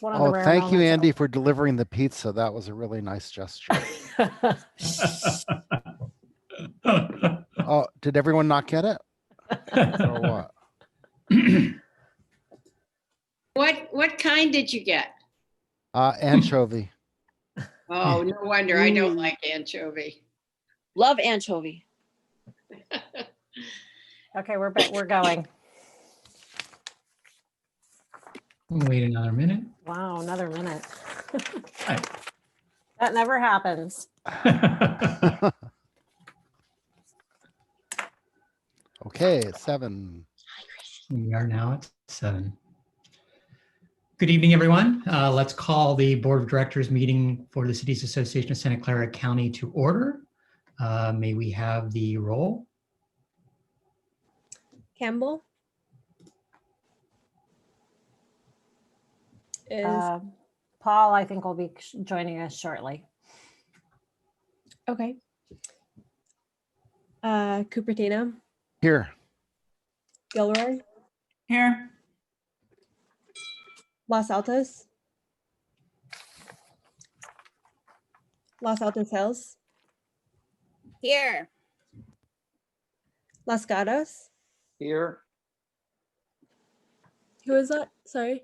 one of the Oh, rare thank you, moments Andy, for delivering the pizza. That was a really nice gesture. Oh, did everyone not get it? Or what? What kind did you get? Anchovy. Oh, no wonder. I don't Ooh. like anchovy. Love anchovy. Okay, we're going. We'll wait another minute. Wow, another minute. Right. That never happens. Okay, 7. We are now at 7. Good evening, everyone. Let's call the Board of Directors meeting for the Cities Association of Santa Clara County to order. May we have the roll? Campbell is Paul, I think, will be joining us shortly. okay. Cupertino, Here. Gilroy, Here. Los Altos, Los Altos Hills, Here. Los Gatos. Here, Who is that? Sorry.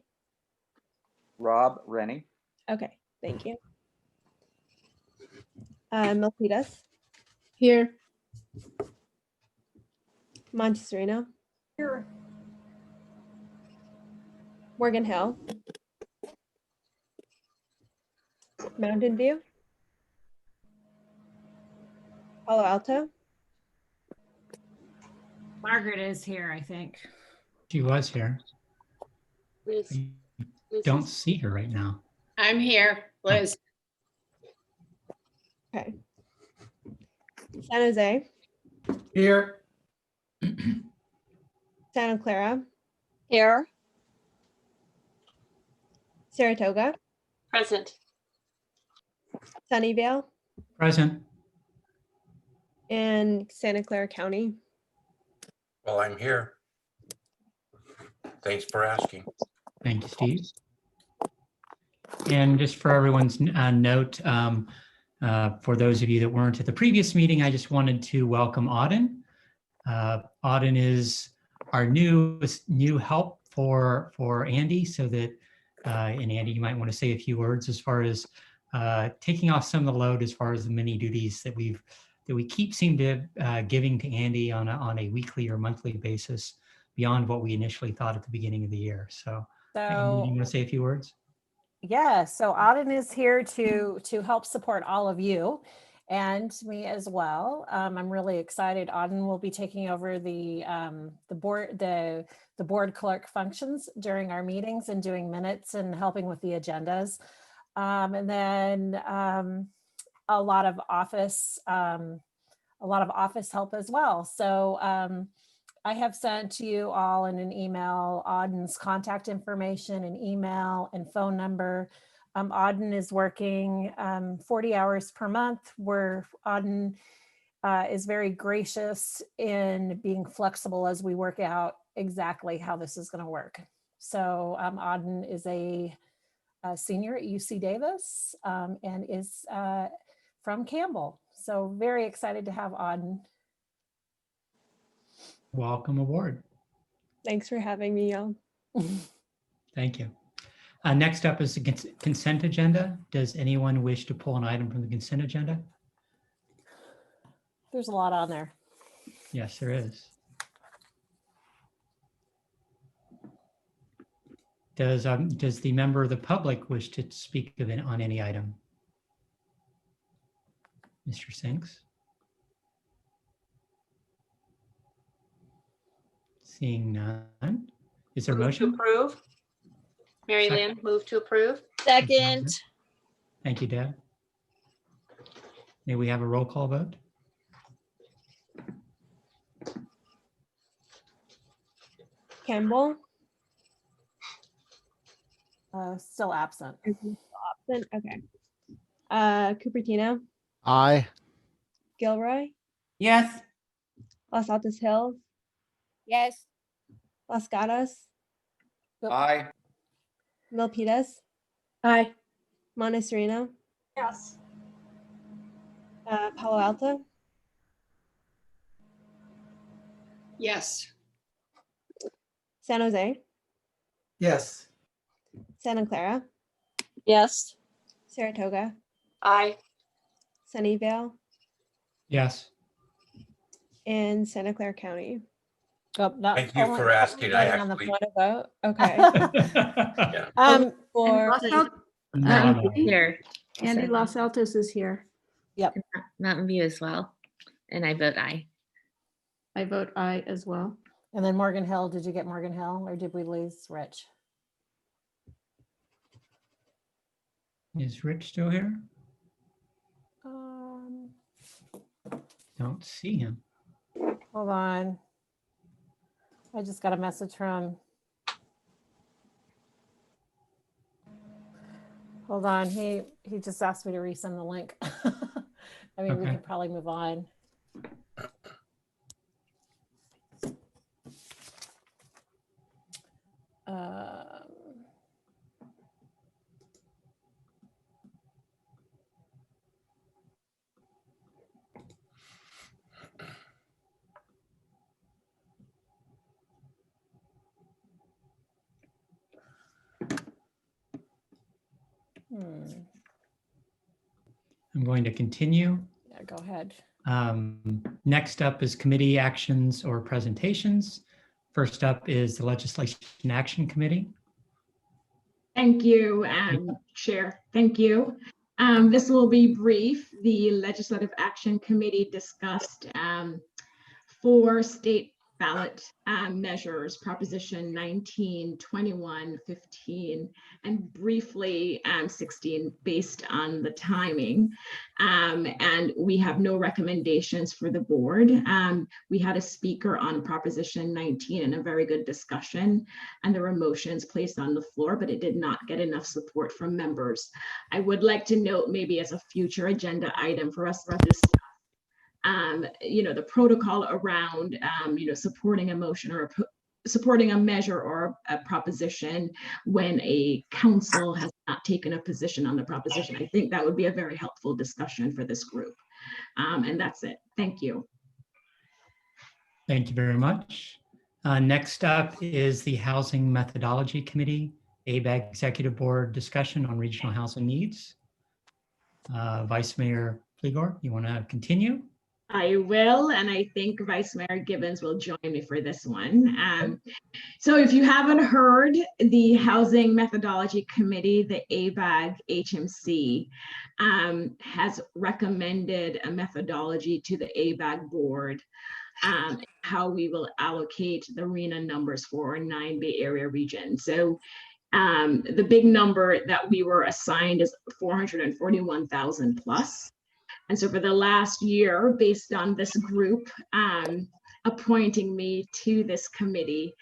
Rob Rennie. Okay, thank you. Milpitas. Here. Montesrino. Here. Morgan Hill. Mountain View. Palo Alto. Margaret is here, I think. She was here. Liz. I don't see her right now. I'm here, Liz. Okay. San Jose. Here. Santa Clara. Here. Saratoga. Present. Sunnyvale. Present. And Santa Clara County. Well, I'm here. Thanks for asking. Thank you, Steve. And just for everyone's note, for those of you that weren't at the previous meeting, I just wanted to welcome Auden. Auden is our new help for Andy, so that, and Andy, you might want to say a few words as far as taking off some of the load as far as the many duties that we keep seem to giving to Andy on a weekly or monthly basis beyond what we initially thought at the beginning of the year. So, Andy, do you want to say a few words? Yeah, so Auden is here to help support all of you and me as well. I'm really excited. Auden will be taking over the board clerk functions during our meetings and doing minutes and helping with the agendas. And then a lot of office help as well. So I have sent to you all in an email Auden's contact information, an email and phone number. Auden is working 40 hours per month, where Auden is very gracious in being flexible as we work out exactly how this is going to work. So Auden is a senior at UC Davis and is from Campbell. So very excited to have Auden. Welcome aboard. Thanks for having me, y'all. Thank you. Next up is the consent agenda. Does anyone wish to pull an item from the consent agenda? There's a lot on there. Yes, there is. Does the member of the public wish to speak on any item? Mr. Sinks? Seeing none. Is there a Move to motion? approve. Mary Second. Lynn, move to approve. Second. Thank you, Deb. May we have a roll call vote? Campbell. Still absent. Absent. Okay. Cupertino. Aye. Gilroy. Yes. Los Altos Hills. Yes. Los Gatos. Aye. Milpitas. Aye. Montesarino, Yes. Palo Alto, Yes. San Jose, Yes. Santa Clara, Yes. Saratoga, Aye. Sunnyvale, Yes. and Santa Clara County. Oh, not Thank you only for asking. I voting on the- actually, Want to vote? Okay. For No, no. Here, Andy so Los Altos is here. Mountain View as well. And I vote aye. I vote aye as well. And then Morgan Hill, did you get Morgan Hill or did we lose Rich? Is Rich still here? Um, Don't see him. Hold on. I just got a message from. Hold on, he just asked me to resend the link. I mean, we Okay. could probably move on. Um, I'm going to continue. Yeah, go ahead. Next up is committee actions or presentations. First up is the Legislation Action Committee. Thank you, Chair. Thank you. This will be brief. The Legislative Action Committee discussed 4 state ballot measures, Proposition 19, 21, 15, and briefly 16 based on the timing. And we have no recommendations for the board. We had a speaker on Proposition 19 and a very good discussion, and there were motions placed on the floor, but it did not get enough support from members. I would like to note, maybe as a future agenda item for us to discuss, the protocol around, supporting a motion or supporting a measure or a proposition when a council has not taken a position on the proposition. I think that would be a very helpful discussion for this group. And that's it. Thank you. Thank you very much. Next up is the Housing Methodology Committee, ABAG Executive Board discussion on regional housing needs. Vice Mayor Pligor, you want to continue? I will, and I think Vice Mayor Gibbons will join me for this one. So if you haven't heard, the Housing Methodology Committee, the ABAG HMC, has recommended a methodology to the ABAG board, how we will allocate the RHNA numbers for our 9 Bay Area region. So the big number that we were assigned is 441,000 plus. And so for the last year, based on this group appointing me to this committee,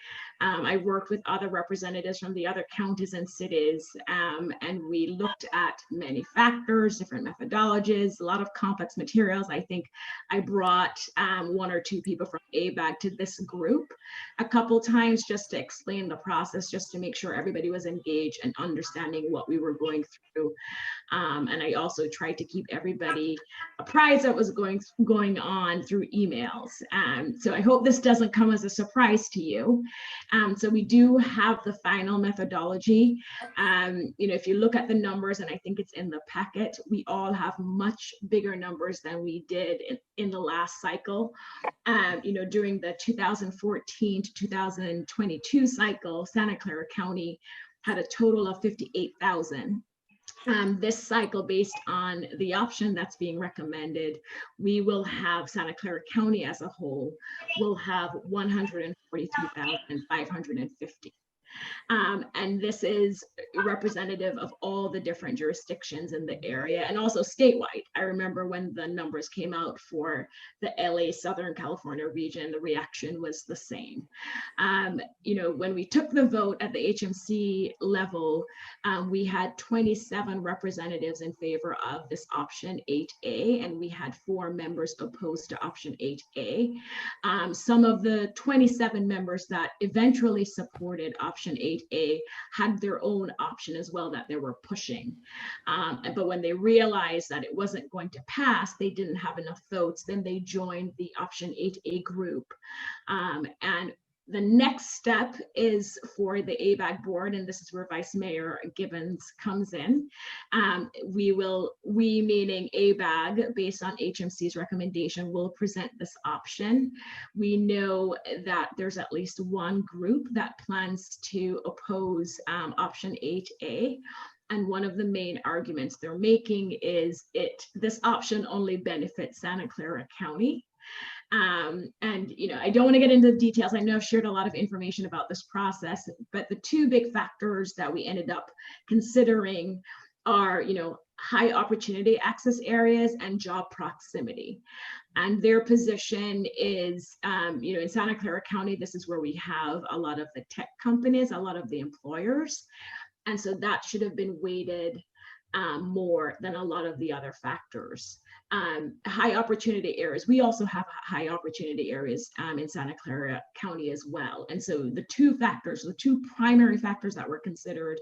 I worked with other representatives from the other counties and cities, and we looked at many factors, different methodologies, a lot of complex materials. I think I brought 1 or 2 people from ABAG to this group a couple times just to explain the process, just to make sure everybody was engaged and understanding what we were going through. And I also tried to keep everybody apprised of what was going on through emails. So I hope this doesn't come as a surprise to you. So we do have the final methodology. If you look at the numbers, and I think it's in the packet, we all have much bigger numbers than we did in the last cycle. During the 2014 to 2022 cycle, Santa Clara County had a total of 58,000. This cycle, based on the option that's being recommended, we will have Santa Clara County as a whole will have 143,550. And this is representative of all the different jurisdictions in the area and also statewide. I remember when the numbers came out for the LA Southern California region, the reaction was the same. When we took the vote at the HMC level, we had 27 representatives in favor of this option 8A, and we had 4 members opposed to option 8A. Some of the 27 members that eventually supported option option 8A had their own option as well that they were pushing. But when they realized that it wasn't going to pass, they didn't have enough votes, then they joined the option 8A group. And the next step is for the ABAG board, and this is where Vice Mayor Gibbons comes in. We meaning ABAG, based on HMC's recommendation, will present this option. We know that there's at least one group that plans to oppose option 8A. And one of the main arguments they're making is this option only benefits Santa Clara County. And you know, I don't want to get into the details. I know I've shared a lot of information about this process, but the two big factors that we ended up considering are, you know, high opportunity access areas and job proximity. And their position is, you know, in Santa Clara County, this is where we have a lot of the tech companies, a lot of the employers. And so that should have been weighted more than a lot of the other factors. High opportunity areas. We also have high opportunity areas in Santa Clara County as well. And so the two primary factors that were considered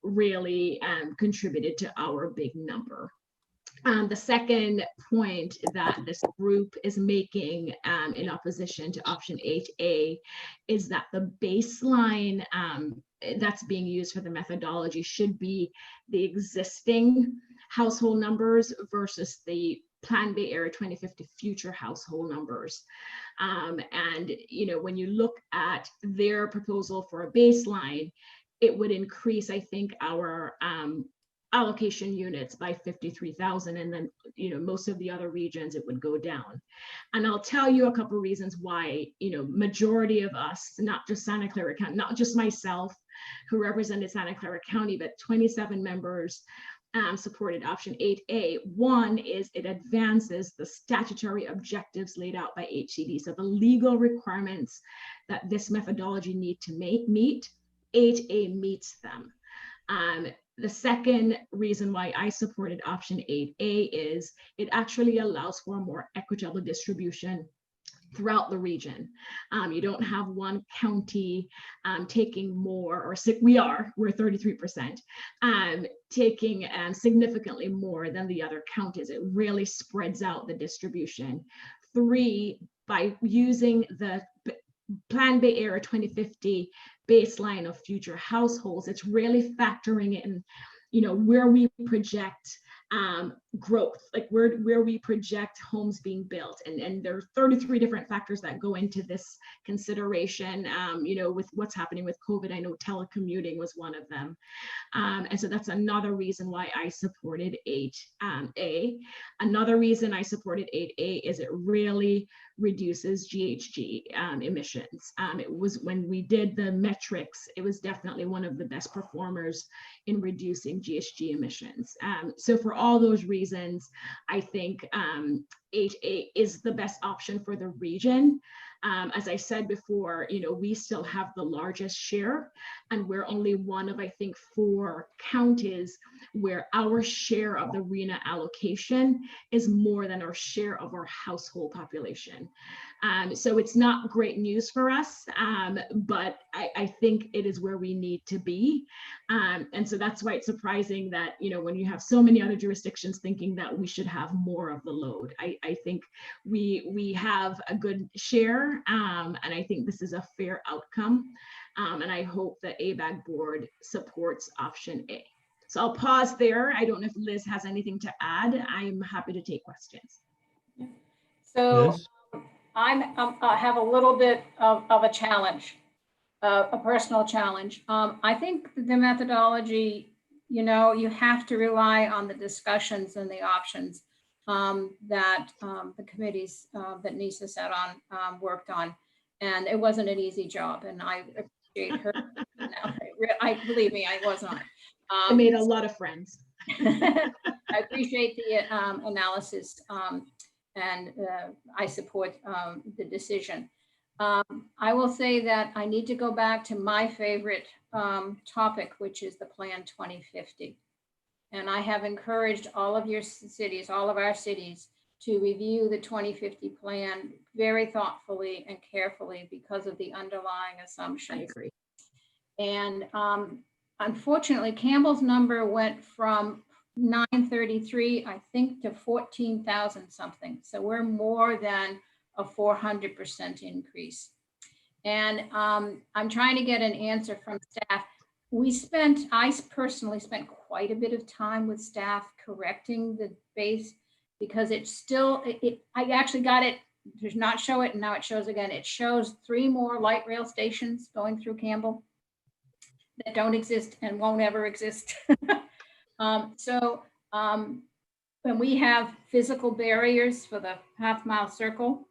really contributed to our big number. The second point that this group is making in opposition to option 8A is that the baseline that's being used for the methodology should be the existing household numbers versus the Plan Bay Area 2050 future household numbers. And you know, when you look at their proposal for a baseline, it would increase, I think, our allocation units by 53,000, and then, you know, most of the other regions it would go down. And I'll tell you a couple of reasons why, you know, majority of us, not just Santa Clara County, not just myself who represented Santa Clara County, but 27 members supported option 8A. One is it advances the statutory objectives laid out by HCD. So the legal requirements that this methodology need to meet, 8A meets them. The second reason why I supported option 8A is it actually allows for a more equitable distribution throughout the region. You don't have one county taking more, or we're 33%, taking significantly more than the other counties. It really spreads out the distribution. 3, by using the Plan Bay Area 2050 baseline of future households, it's really factoring in, you know, where we project growth, like where we project homes being built. And there are 33 different factors that go into this consideration, you know, with what's happening with COVID. I know telecommuting was one of them. And so that's another reason why I supported 8A. Another reason I supported 8A is it really reduces GHG emissions. It was, when we did the metrics, it was definitely one of the best performers in reducing GHG emissions. So for all those reasons, I think 8A is the best option for the region. As I said before, you know, we still have the largest share, and we're only one of, I think, 4 counties where our share of the RHNA allocation is more than our share of our household population. So it's not great news for us, but I think it is where we need to be. And so that's why it's surprising that, you know, when you have so many other jurisdictions thinking that we should have more of the load, I think we have a good share, and I think this is a fair outcome. And I hope the ABAG board supports option A. So I'll pause there. I don't know if Liz has anything to add. I'm happy to take questions. So Liz? I have a little bit of a challenge, a personal challenge. I think the methodology, you know, you have to rely on the discussions and the options that the committees that Nisa sat on worked on. And it wasn't an easy job, and I appreciate her. Believe me, I was not. I made a lot of friends. I appreciate the analysis, and I support the decision. I will say that I need to go back to my favorite topic, which is the Plan 2050. And I have encouraged all of your cities, all of our cities, to review the 2050 plan very thoughtfully and carefully because of the underlying assumptions. I agree. And unfortunately, Campbell's number went from 933, I think, to 14,000 something. So we're more than a 400% increase. And I'm trying to get an answer from staff. I personally spent quite a bit of time with staff correcting the base because it's still, I actually got it, does not show it, and now it shows again. It shows 3 more light rail stations going through Campbell that don't exist and won't ever exist. When we have physical barriers for the half-mile circle,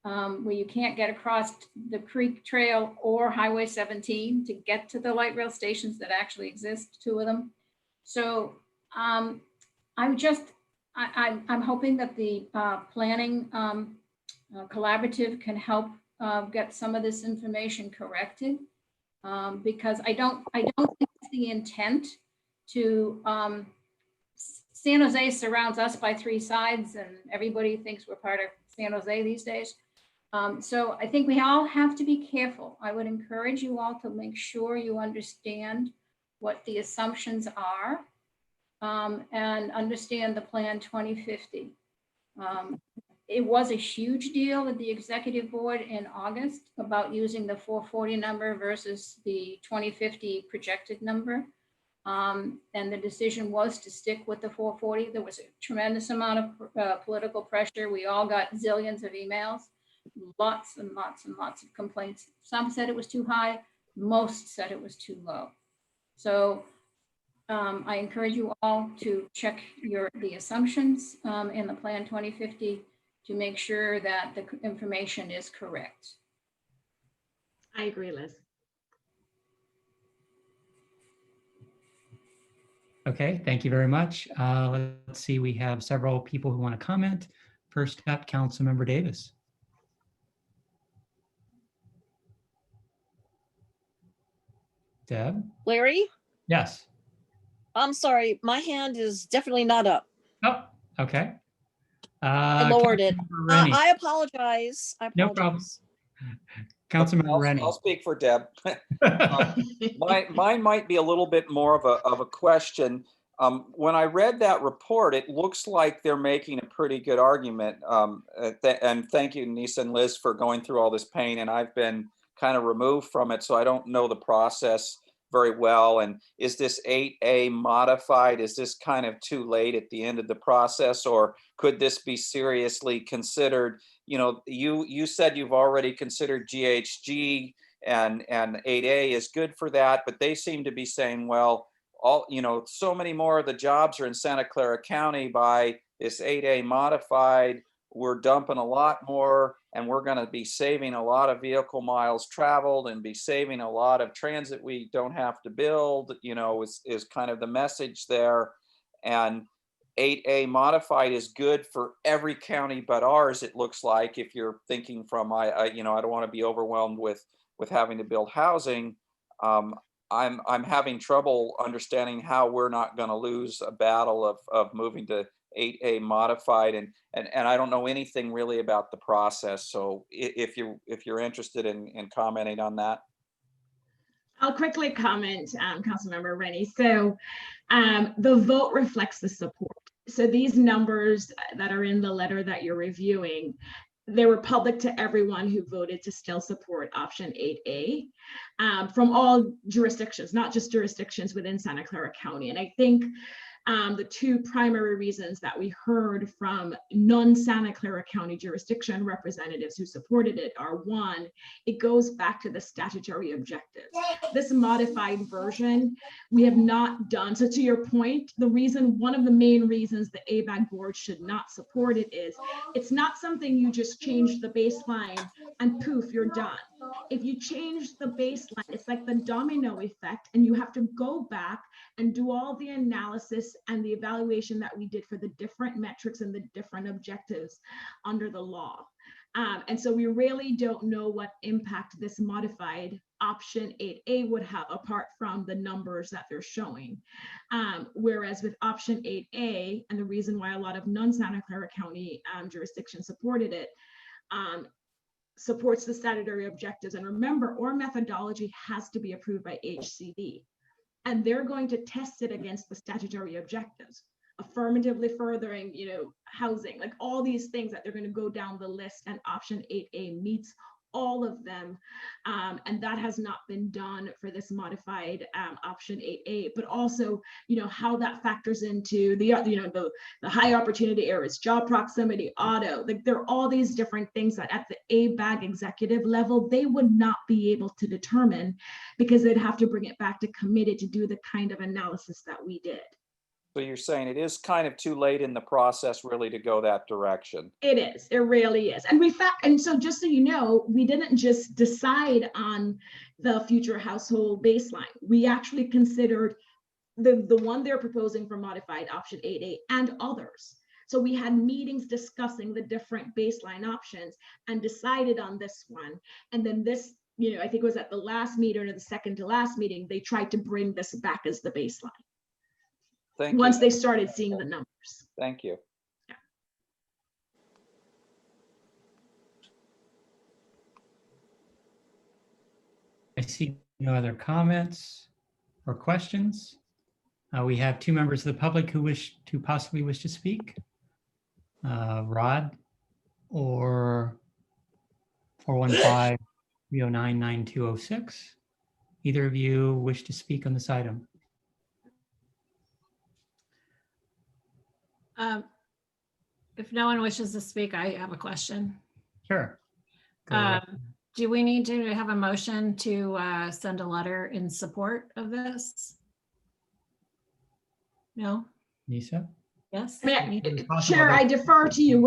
where you can't get across the Creek Trail or Highway 17 to get to the light rail stations that actually exist, 2 of them. So I'm hoping that the planning collaborative can help get some of this information corrected, because I don't think it's the intent to, San Jose surrounds us by 3 sides and everybody thinks we're part of San Jose these days. So I think we all have to be careful. I would encourage you all to make sure you understand what the assumptions are, and understand the Plan 2050. It was a huge deal at the executive board in August about using the 440 number versus the 2050 projected number. And the decision was to stick with the 440. There was a tremendous amount of political pressure. We all got zillions of emails, lots and lots and lots of complaints. Some said it was too high, most said it was too low. So I encourage you all to check the assumptions in the Plan 2050 to make sure that the information is correct. I agree, Liz. Okay, thank you very much. Let's see, we have several people who want to comment. First up, Councilmember Davis. Deb? Larry, Yes. I'm sorry, my hand is definitely not up. Oh, okay. I lowered it. Councilmember Rennie. I apologize. No problem. Councilmember Rennie. I'll speak for Deb. Mine might be a little bit more of a question. When I read that report, it looks like they're making a pretty good argument. And thank you, Nisa and Liz, for going through all this pain. And I've been kind of removed from it, so I don't know the process very well. And is this 8A modified? Is this kind of too late at the end of the process, or could this be seriously considered? You know, you said you've already considered GHG, and 8A is good for that, but they seem to be saying, well, so many more of the jobs are in Santa Clara County by this 8A modified. We're dumping a lot more, and we're going to be saving a lot of vehicle miles traveled and be saving a lot of transit we don't have to build, is kind of the message there. And 8A modified is good for every county but ours, it looks like, if you're thinking from, I don't want to be overwhelmed with having to build housing. I'm having trouble understanding how we're not going to lose a battle of moving to 8A modified, and I don't know anything really about the process. So if you're interested in commenting on that. I'll quickly comment, Councilmember Rennie. So the vote reflects the support. So these numbers that are in the letter that you're reviewing, they were public to everyone who voted to still support option 8A from all jurisdictions, not just jurisdictions within Santa Clara County. And I think the 2 primary reasons that we heard from non-Santa Clara County jurisdiction representatives who supported it are: 1, it goes back to the statutory objectives. This modified version, we have not done. So to your point, one of the main reasons the ABAG board should not support it is it's not something you just change the baseline and poof, you're done. If you change the baseline, it's like the domino effect, and you have to go back and do all the analysis and the evaluation that we did for the different metrics and the different objectives under the law. And so we really don't know what impact this modified option 8A would have, apart from the numbers that they're showing. Whereas with option 8A, and the reason why a lot of non-Santa Clara County jurisdictions supported it, supports the statutory objectives. And remember, our methodology has to be approved by HCD. And they're going to test it against the statutory objectives, affirmatively furthering, housing, like all these things that they're going to go down the list, and option 8A meets all of them. And that has not been done for this modified option 8A, but also, how that factors into the high opportunity areas, job proximity, auto, like there are all these different things that at the ABAG executive level, they would not be able to determine, because they'd have to bring it back to committee to do the kind of analysis that we did. So you're saying it is kind of too late in the process really to go that direction? It is, it really is. And so just so you know, we didn't just decide on the future household baseline. We actually considered the one they're proposing for modified option 8A and others. So we had meetings discussing the different baseline options and decided on this one. And then this, I think it was at the last meeting or the second to last meeting, they tried to bring this back as the baseline. Once they started seeing the numbers. Thank you. I see no other comments or questions. We have 2 members of the public who possibly wish to speak. Rod or 415-309-9206. Either of you wish to speak on this item? If no one wishes to speak, I have a question. Sure. Go ahead. Do we need to have a motion to send a letter in support of this? No? Nisa? Yes? Chair, I defer to you.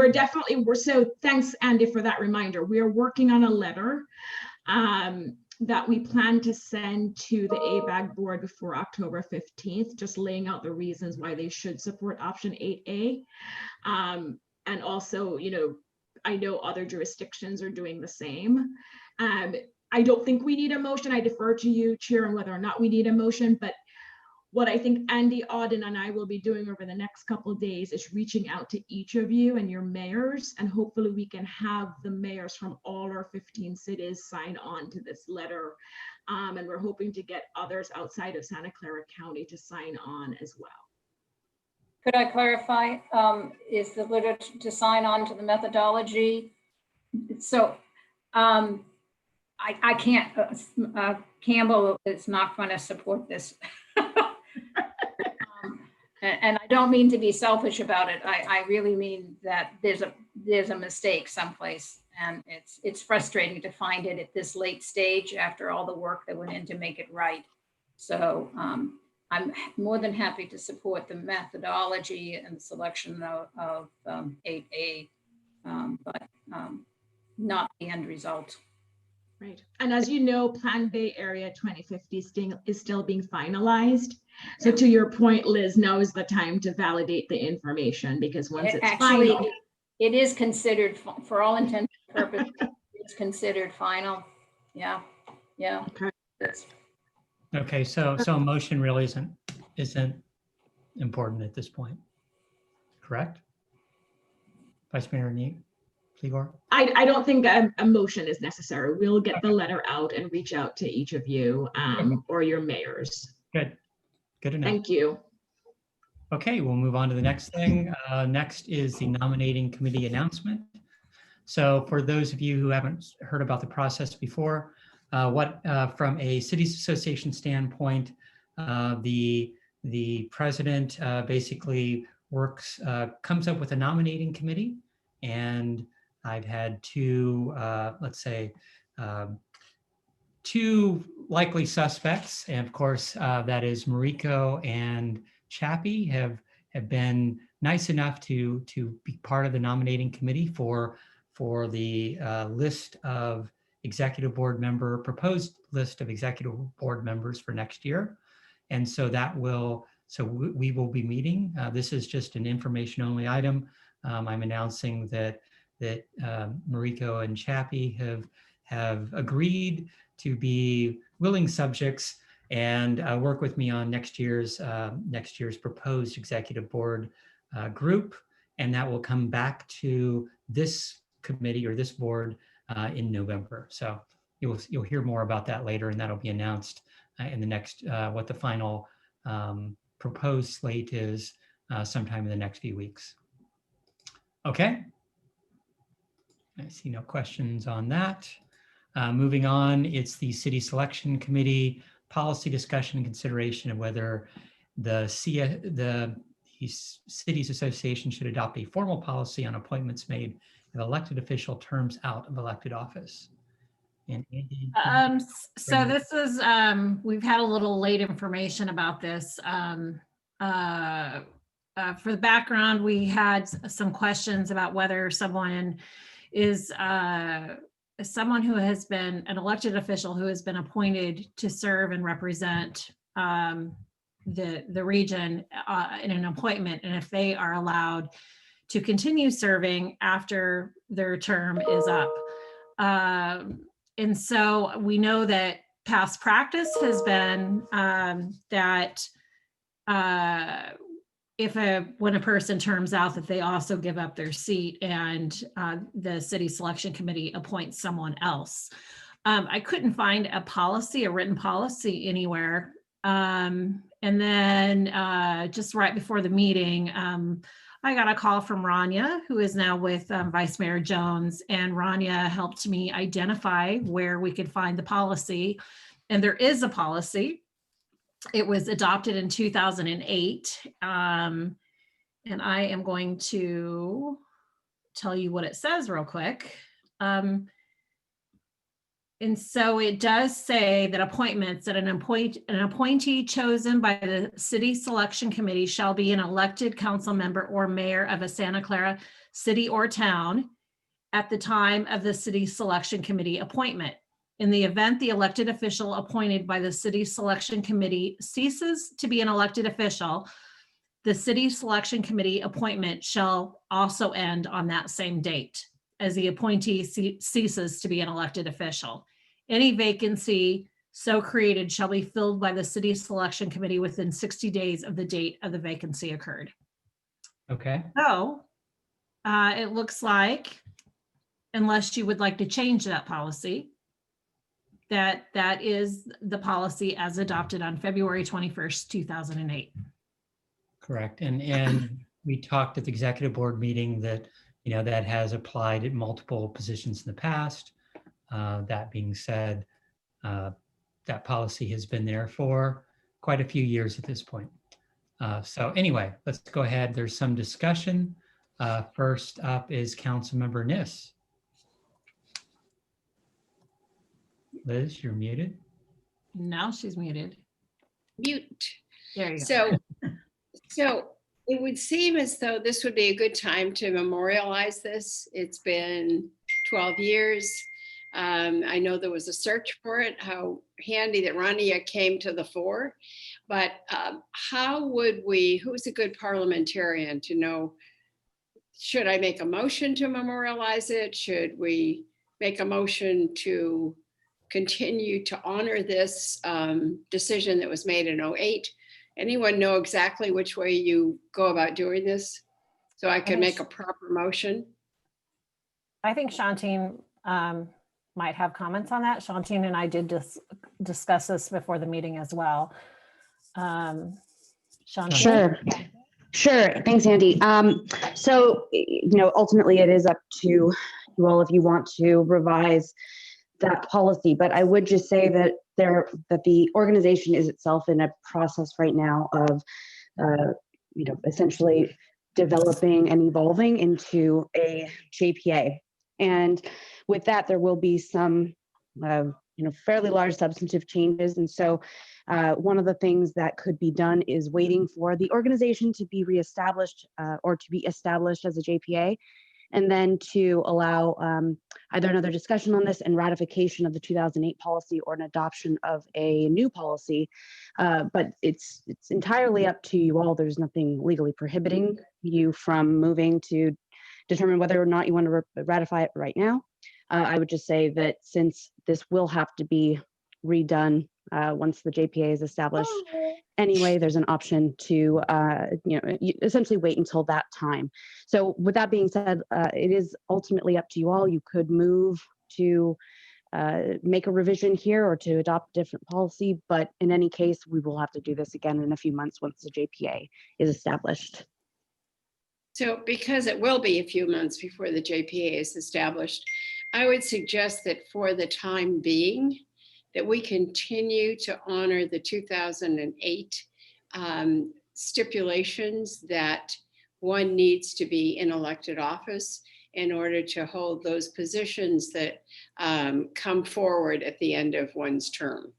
So thanks, Andy, for that reminder. We are working on a letter that we plan to send to the ABAG board before October 15th, just laying out the reasons why they should support option 8A. And also, I know other jurisdictions are doing the same. I don't think we need a motion. I defer to you, Chair, on whether or not we need a motion, but what I think Andy, Auden, and I will be doing over the next couple of days is reaching out to each of you and your mayors, and hopefully we can have the mayors from all our 15 cities sign on to this letter. And we're hoping to get others outside of Santa Clara County to sign on as well. Could I clarify, is the letter to sign on to the methodology? So I can't, Campbell is not going to support this. And I don't mean to be selfish about it. I really mean that there's a mistake someplace, and it's frustrating to find it at this late stage after all the work that went in to make it right. So I'm more than happy to support the methodology and the selection of 8A, but not the end result. Right. And as you know, Plan Bay Area 2050 is still being finalized. So to your point, Liz, now is the time to validate the information, because once it's final. It is considered, for all intents and purposes, it's considered final. Yeah. Okay. Okay, so a motion really isn't important at this point, correct? Vice Mayor Fligor? I don't think a motion is necessary. We'll get the letter out and reach out to each of you or your mayors. Good enough. Thank you. Okay, we'll move on to the next thing. Next is the nominating committee announcement. So for those of you who haven't heard about the process before, from a cities association standpoint, the president basically comes up with a nominating committee, and I've had two likely suspects, and of course that is Mariko and Chappie have been nice enough to be part of the nominating committee for the proposed list of executive board members for next year. And so we will be meeting. This is just an information only item. I'm announcing that Mariko and Chappie have agreed to be willing subjects and work with me on next year's proposed executive board group, and that will come back to this committee or this board in November. So you'll hear more about that later, and that'll be announced in the next, what the final proposed slate is sometime in the next few weeks. Okay. I see no questions on that. Moving on, it's the City Selection Committee policy discussion and consideration of whether the Cities Association should adopt a formal policy on appointments made of elected official terms out of elected office. And Andy, So this is, we've had a little late information about this. For the background, we had some questions about whether someone is someone who has been an elected official who has been appointed to serve and represent the region in an appointment, and if they are allowed to continue serving after their term is up. And so we know that past practice has been that when a person terms out, that they also give up their seat and the city selection committee appoints someone else. I couldn't find a policy, a written policy anywhere. And then just right before the meeting, I got a call from Rania, who is now with Vice Mayor Jones, and Rania helped me identify where we could find the policy. And there is a policy. It was adopted in 2008. And I am going to tell you what it says real quick. And so it does say that appointments that an appointee chosen by the city selection committee shall be an elected council member or mayor of a Santa Clara city or town at the time of the city selection committee appointment. In the event the elected official appointed by the city selection committee ceases to be an elected official, the city selection committee appointment shall also end on that same date as the appointee ceases to be an elected official. Any vacancy so created shall be filled by the city selection committee within 60 days of the date of the vacancy occurred. Okay. So it looks like, unless you would like to change that policy, that is the policy as adopted on February 21st, 2008. Correct. And we talked at the executive board meeting that, that has applied at multiple positions in the past. That being said, that policy has been there for quite a few years at this point. So anyway, let's go ahead. There's some discussion. First up is Councilmember Niss. Liz, you're muted. Now she's muted. Mute. There you go. So it would seem as though this would be a good time to memorialize this. It's been 12 years. I know there was a search for it, how handy that Rania came to the fore, but who's a good parliamentarian to know, should I make a motion to memorialize it? Should we make a motion to continue to honor this decision that was made in 2008? Anyone know exactly which way you go about doing this? So I can make a proper motion. I think Shantine might have comments on that. Shantine and I did discuss this before the meeting as well. Shantine? Sure. Thanks, Andy. So, ultimately it is up to you all if you want to revise that policy, but I would just say that the organization is itself in a process right now of, essentially developing and evolving into a JPA. And with that, there will be some, fairly large substantive changes. And so one of the things that could be done is waiting for the organization to be reestablished or to be established as a JPA, and then to allow either another discussion on this and ratification of the 2008 policy or an adoption of a new policy. But it's entirely up to you all. There's nothing legally prohibiting you from moving to determine whether or not you want to ratify it right now. I would just say that since this will have to be redone once the JPA is established anyway, there's an option to essentially wait until that time. So with that being said, it is ultimately up to you all. You could move to make a revision here or to adopt a different policy, but in any case, we will have to do this again in a few months once the JPA is established. So because it will be a few months before the JPA is established, I would suggest that for the time being, that we continue to honor the 2008 stipulations that one needs to be in elected office in order to hold those positions that come forward at the end of one's term.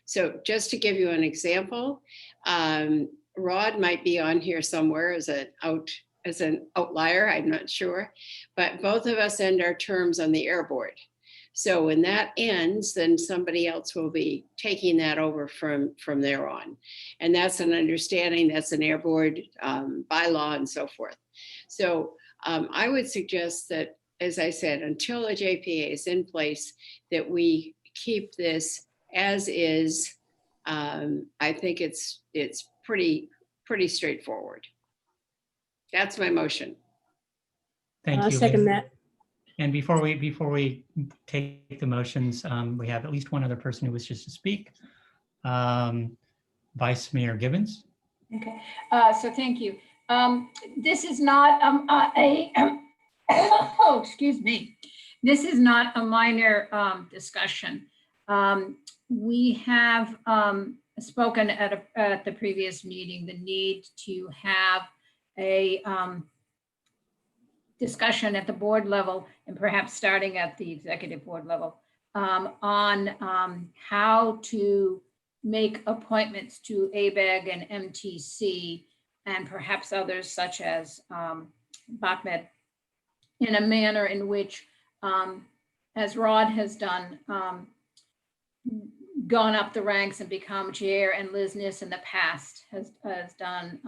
So just to give you an example, Rod might be on here somewhere as an outlier, I'm not sure, but both of us end our terms on the Air Board. So when that ends, then somebody else will be taking that over from there on. And that's an understanding, that's an Air Board bylaw and so forth. So I would suggest that, as I said, until the JPA is in place, that we keep this as is. I think it's pretty straightforward. That's my motion. Thank I'll you. second Liz. that. And before we take the motions, we have at least one other person who wishes to speak. Vice Mayor Gibbons. Okay, so thank you. This is not oh, excuse me. This is not a minor discussion. We have spoken at the previous meeting, the need to have a discussion at the board level and perhaps starting at the executive board level on how to make appointments to ABAG and MTC and perhaps others such as BACMed in a manner in which, as Rod has done, gone up the ranks and become chair, and Liz Niss in the past has done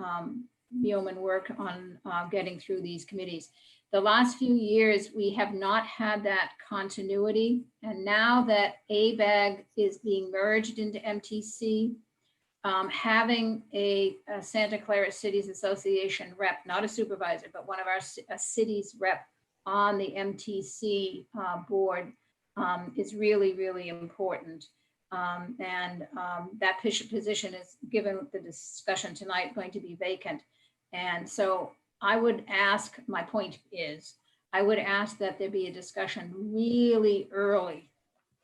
yeoman work on getting through these committees. The last few years, we have not had that continuity. And now that ABAG is being merged into MTC, having a Santa Clara Cities Association rep, not a supervisor, but one of our cities rep on the MTC board is really, really important. That position is, given the discussion tonight, going to be vacant. And so I would ask, my point is, I would ask that there be a discussion really early,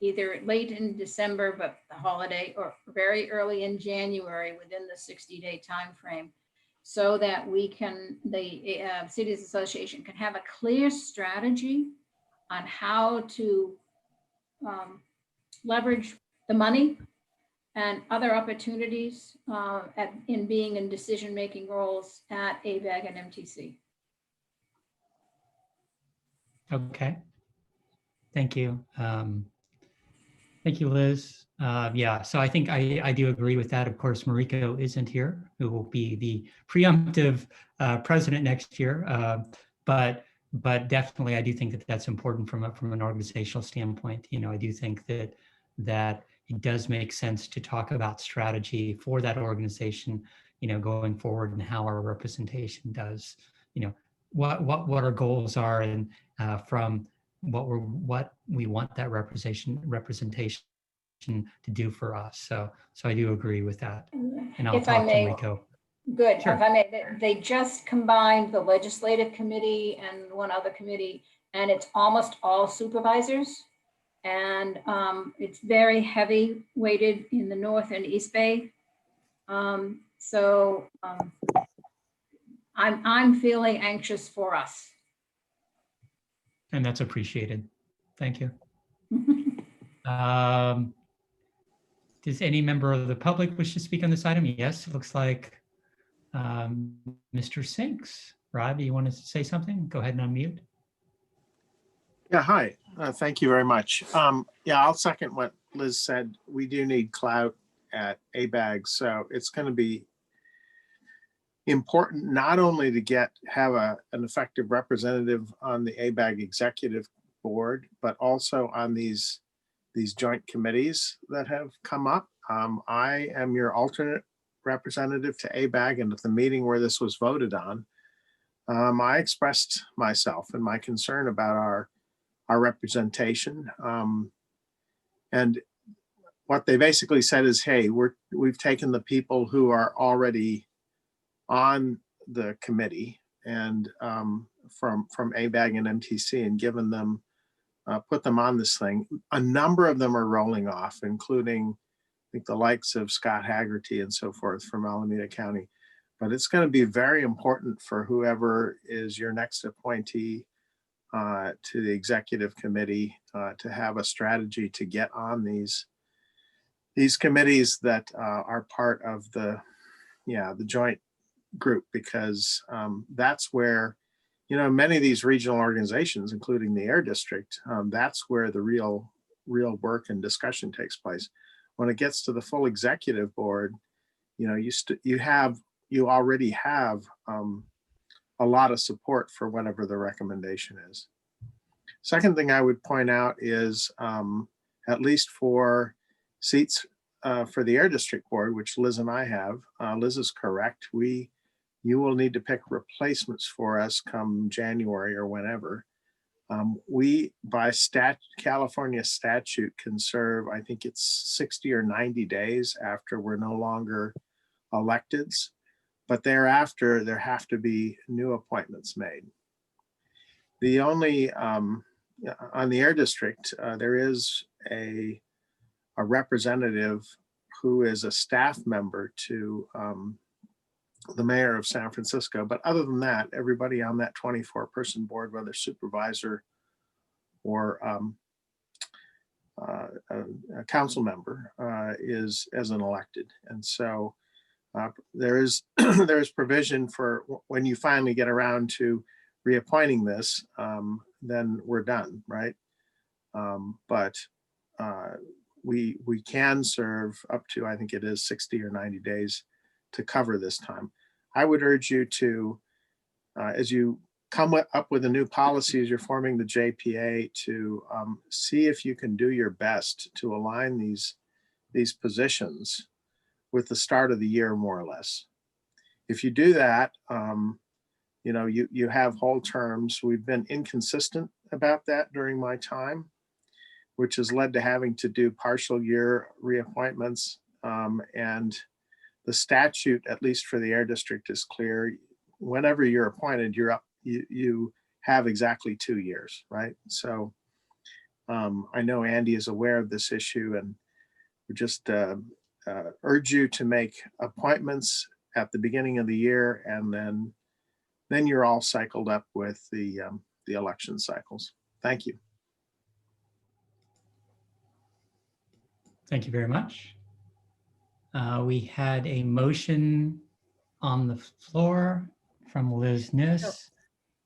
either late in December, but the holiday, or very early in January within the 60-day time frame, so that we can, the Cities Association can have a clear strategy on how to leverage the money and other opportunities in being in decision-making roles at ABAG and MTC. Okay. Thank you. Thank you, Liz. Yeah, so I think I do agree with that. Of course, Mariko isn't here, who will be the preemptive president next year. But definitely, I do think that that's important from an organizational standpoint. You know, I do think that it does make sense to talk about strategy for that organization, you know, going forward, and how our representation does, you know, what our goals are, and from what we want that representation to do for us. So I do agree with that. And I'll talk to Mariko. Good. Sure. If I may, they just combined the legislative committee and one other committee, and it's almost all supervisors. And it's very heavy weighted in the North and East Bay. I'm feeling anxious for us. And that's appreciated. Thank you. Does any member of the public wish to speak on this item? Yes, it looks like Mr. Sinks. Rod, do you want to say something? Go ahead and unmute. Yeah, hi. Thank you very much. Yeah, I'll second what Liz said. We do need clout at ABAG, so it's going to be important not only to have an effective representative on the ABAG executive board, but also on these joint committees that have come up. I am your alternate representative to ABAG, and at the meeting where this was voted on, I expressed myself and my concern about our representation. And what they basically said is, hey, we've taken the people who are already on the committee and from ABAG and MTC and given them, put them on this thing. A number of them are rolling off, including I think the likes of Scott Haggerty and so forth from Alameda County. But it's going to be very important for whoever is your next appointee to the executive committee to have a strategy to get on these committees that are part of the joint group, because that's where, you know, many of these regional organizations, including the Air District, that's where the real work and discussion takes place. When it gets to the full executive board, you know, you already have a lot of support for whatever the recommendation is. Second thing I would point out is at least for seats for the Air District Board, which Liz and I have, Liz is correct. You will need to pick replacements for us come January or whenever. We, by California statute, can serve, I think it's 60 or 90 days after we're no longer electeds, but thereafter there have to be new appointments made. The only, on the Air District, there is a representative who is a staff member to the mayor of San Francisco. But other than that, everybody on that 24-person board, whether supervisor or a council member, is as an elected. And so there is provision for when you finally get around to reappointing this, then we're done, right? But we can serve up to, I think it is 60 or 90 days to cover this time. I would urge you to, as you come up with a new policy, as you're forming the JPA, to see if you can do your best to align these positions with the start of the year, more or less. If you do that, you know, you have whole terms. We've been inconsistent about that during my time, which has led to having to do partial year reappointments. And the statute, at least for the Air District, is clear. Whenever you're appointed, you're up. You have exactly 2 years, right? So I know Andy is aware of this issue, and we just urge you to make appointments at the beginning of the year, and then you're all cycled up with the election cycles. Thank you. Thank you very much. We had a motion on the floor from Liz Niss.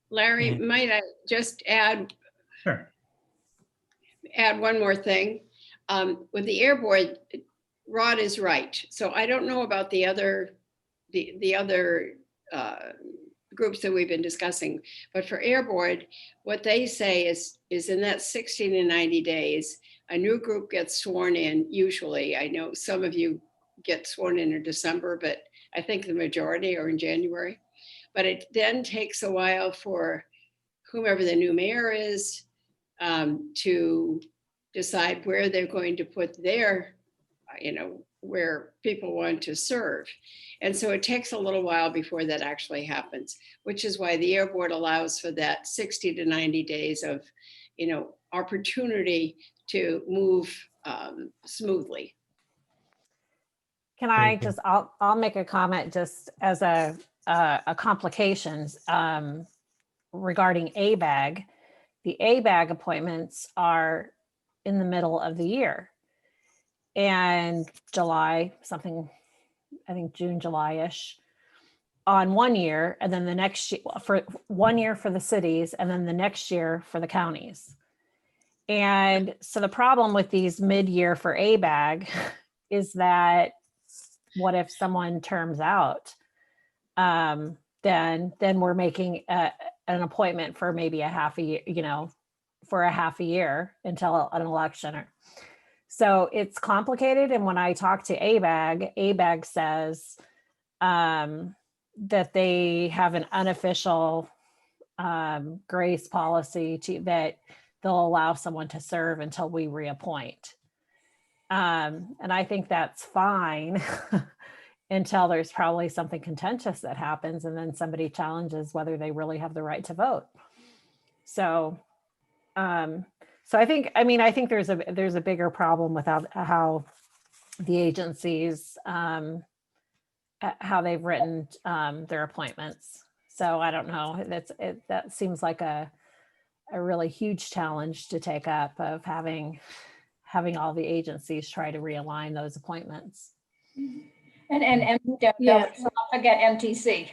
Larry, And- might I just add Sure. one more thing? With the Air Board, Rod is right. So I don't know about the other groups that we've been discussing, but for Air Board, what they say is in that 60 to 90 days, a new group gets sworn in. Usually, I know some of you get sworn in December, but I think the majority are in January. But it then takes a while for whomever the new mayor is to decide where they're going to put their, you know, where people want to serve. And so it takes a little while before that actually happens, which is why the Air Board allows for that 60 to 90 days of, you know, opportunity to move smoothly. Can I just, I'll make a comment just as a complications regarding ABAG. The ABAG appointments are in the middle of the year. And July, something, I think June, July-ish, on 1 year, and then the next year, for 1 year for the cities, and then the next year for the counties. And so the problem with these mid-year for ABAG is that what if someone terms out? Then we're making an appointment for maybe a half a year, you know, for a half a year until an election. So it's complicated. And when I talk to ABAG says that they have an unofficial grace policy that they'll allow someone to serve until we reappoint. And I think that's fine until there's probably something contentious that happens and then somebody challenges whether they really have the right to vote. So, so I think there's a bigger problem with how the agencies, how they've written their appointments. So I don't know, that seems like a really huge challenge to take up, of having all the agencies try to realign those appointments. And don't Yeah. forget MTC.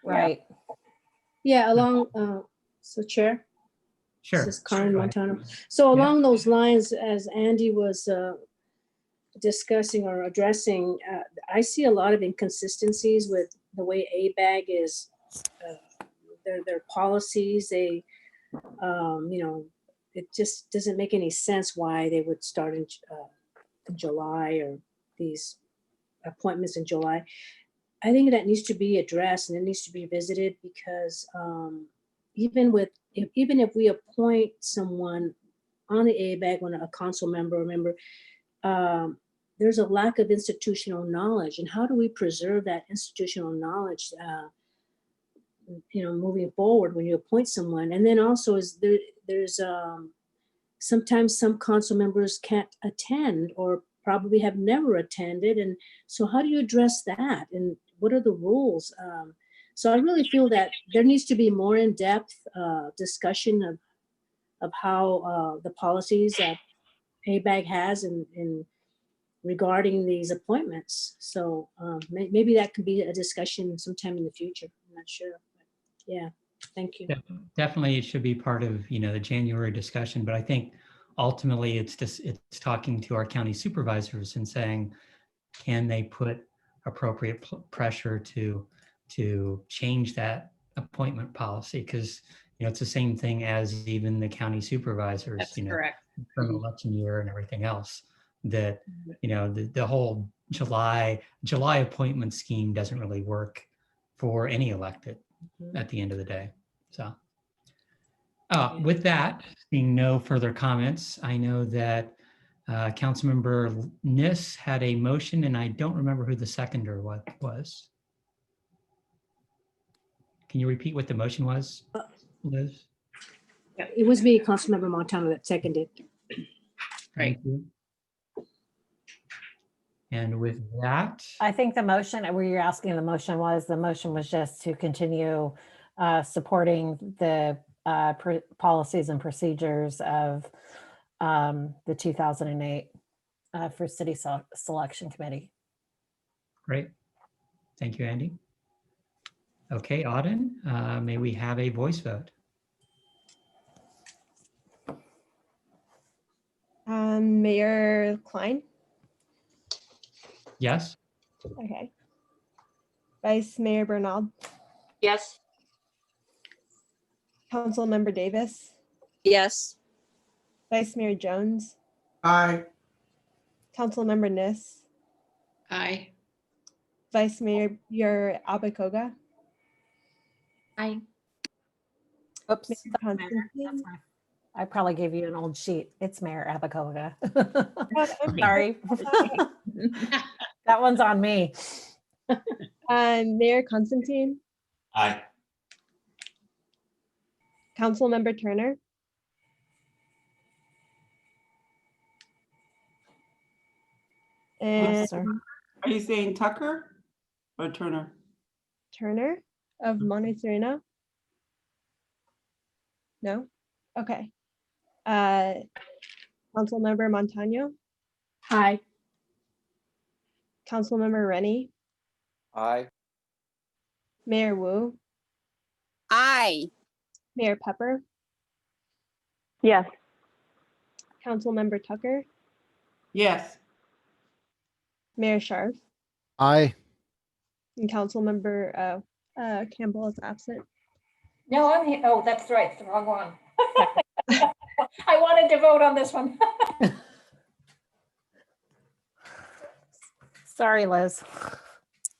Right. Yeah, along, so Chair, Sure. this is Karen Go ahead. Montano. So along those lines, as Andy was discussing or addressing, I see a lot of inconsistencies with the way ABAG is, their policies. They, it just doesn't make any sense why they would start in July, or these appointments in July. I think that needs to be addressed and it needs to be visited, because even if we appoint someone on the ABAG, when a council member or member, there's a lack of institutional knowledge. And how do we preserve that institutional knowledge, moving forward when you appoint someone? And then also there's sometimes some council members can't attend, or probably have never attended. And so how do you address that? And what are the rules? So I really feel that there needs to be more in-depth discussion of how the policies that ABAG has in regarding these appointments. So maybe that could be a discussion sometime in the future. I'm not sure. But yeah, thank you. Definitely, it should be part of, the January discussion, but I think ultimately it's talking to our county supervisors and saying, can they put appropriate pressure to change that appointment policy? Because, it's the same thing as even the county supervisors, That's correct. from election year and everything else, that, the whole July appointment scheme doesn't really work for any elected at the end of the day. So with that, seeing no further comments, I know that Councilmember Niss had a motion, and I don't remember who the seconder was. Can you repeat what the motion was, Liz? It was me, Councilmember Montano, that seconded. Thank you. And with that, I think the motion, where you're asking the motion was just to continue supporting the policies and procedures of the 2008 for City Selection Committee. great. Thank you, Andy. Okay, Auden, may we have a voice vote? Mayor Klein. Yes? Okay. Vice Mayor Bernald. Yes. Councilmember Davis. Yes. Vice Mayor Jones. Aye. Councilmember Niss. Aye. Vice Mayor Abakoga. Aye. Oops. Mayor Constantine. I probably gave you an old sheet. It's Mayor Abakoga. I'm Sorry. That one's on me. Mayor Constantine. Aye. Councilmember Turner. And Are you saying Tucker or Turner? Turner of Monte Sereno. No? Okay. Councilmember Montano. Hi. Councilmember Rennie. Aye. Mayor Wu. Aye. Mayor Pepper. Yes. Councilmember Tucker. Yes. Mayor Sharf. Aye. And Councilmember Campbell is absent. No, I'm here. Oh, that's right. It's the wrong one. I wanted to vote on this one. Sorry, Liz.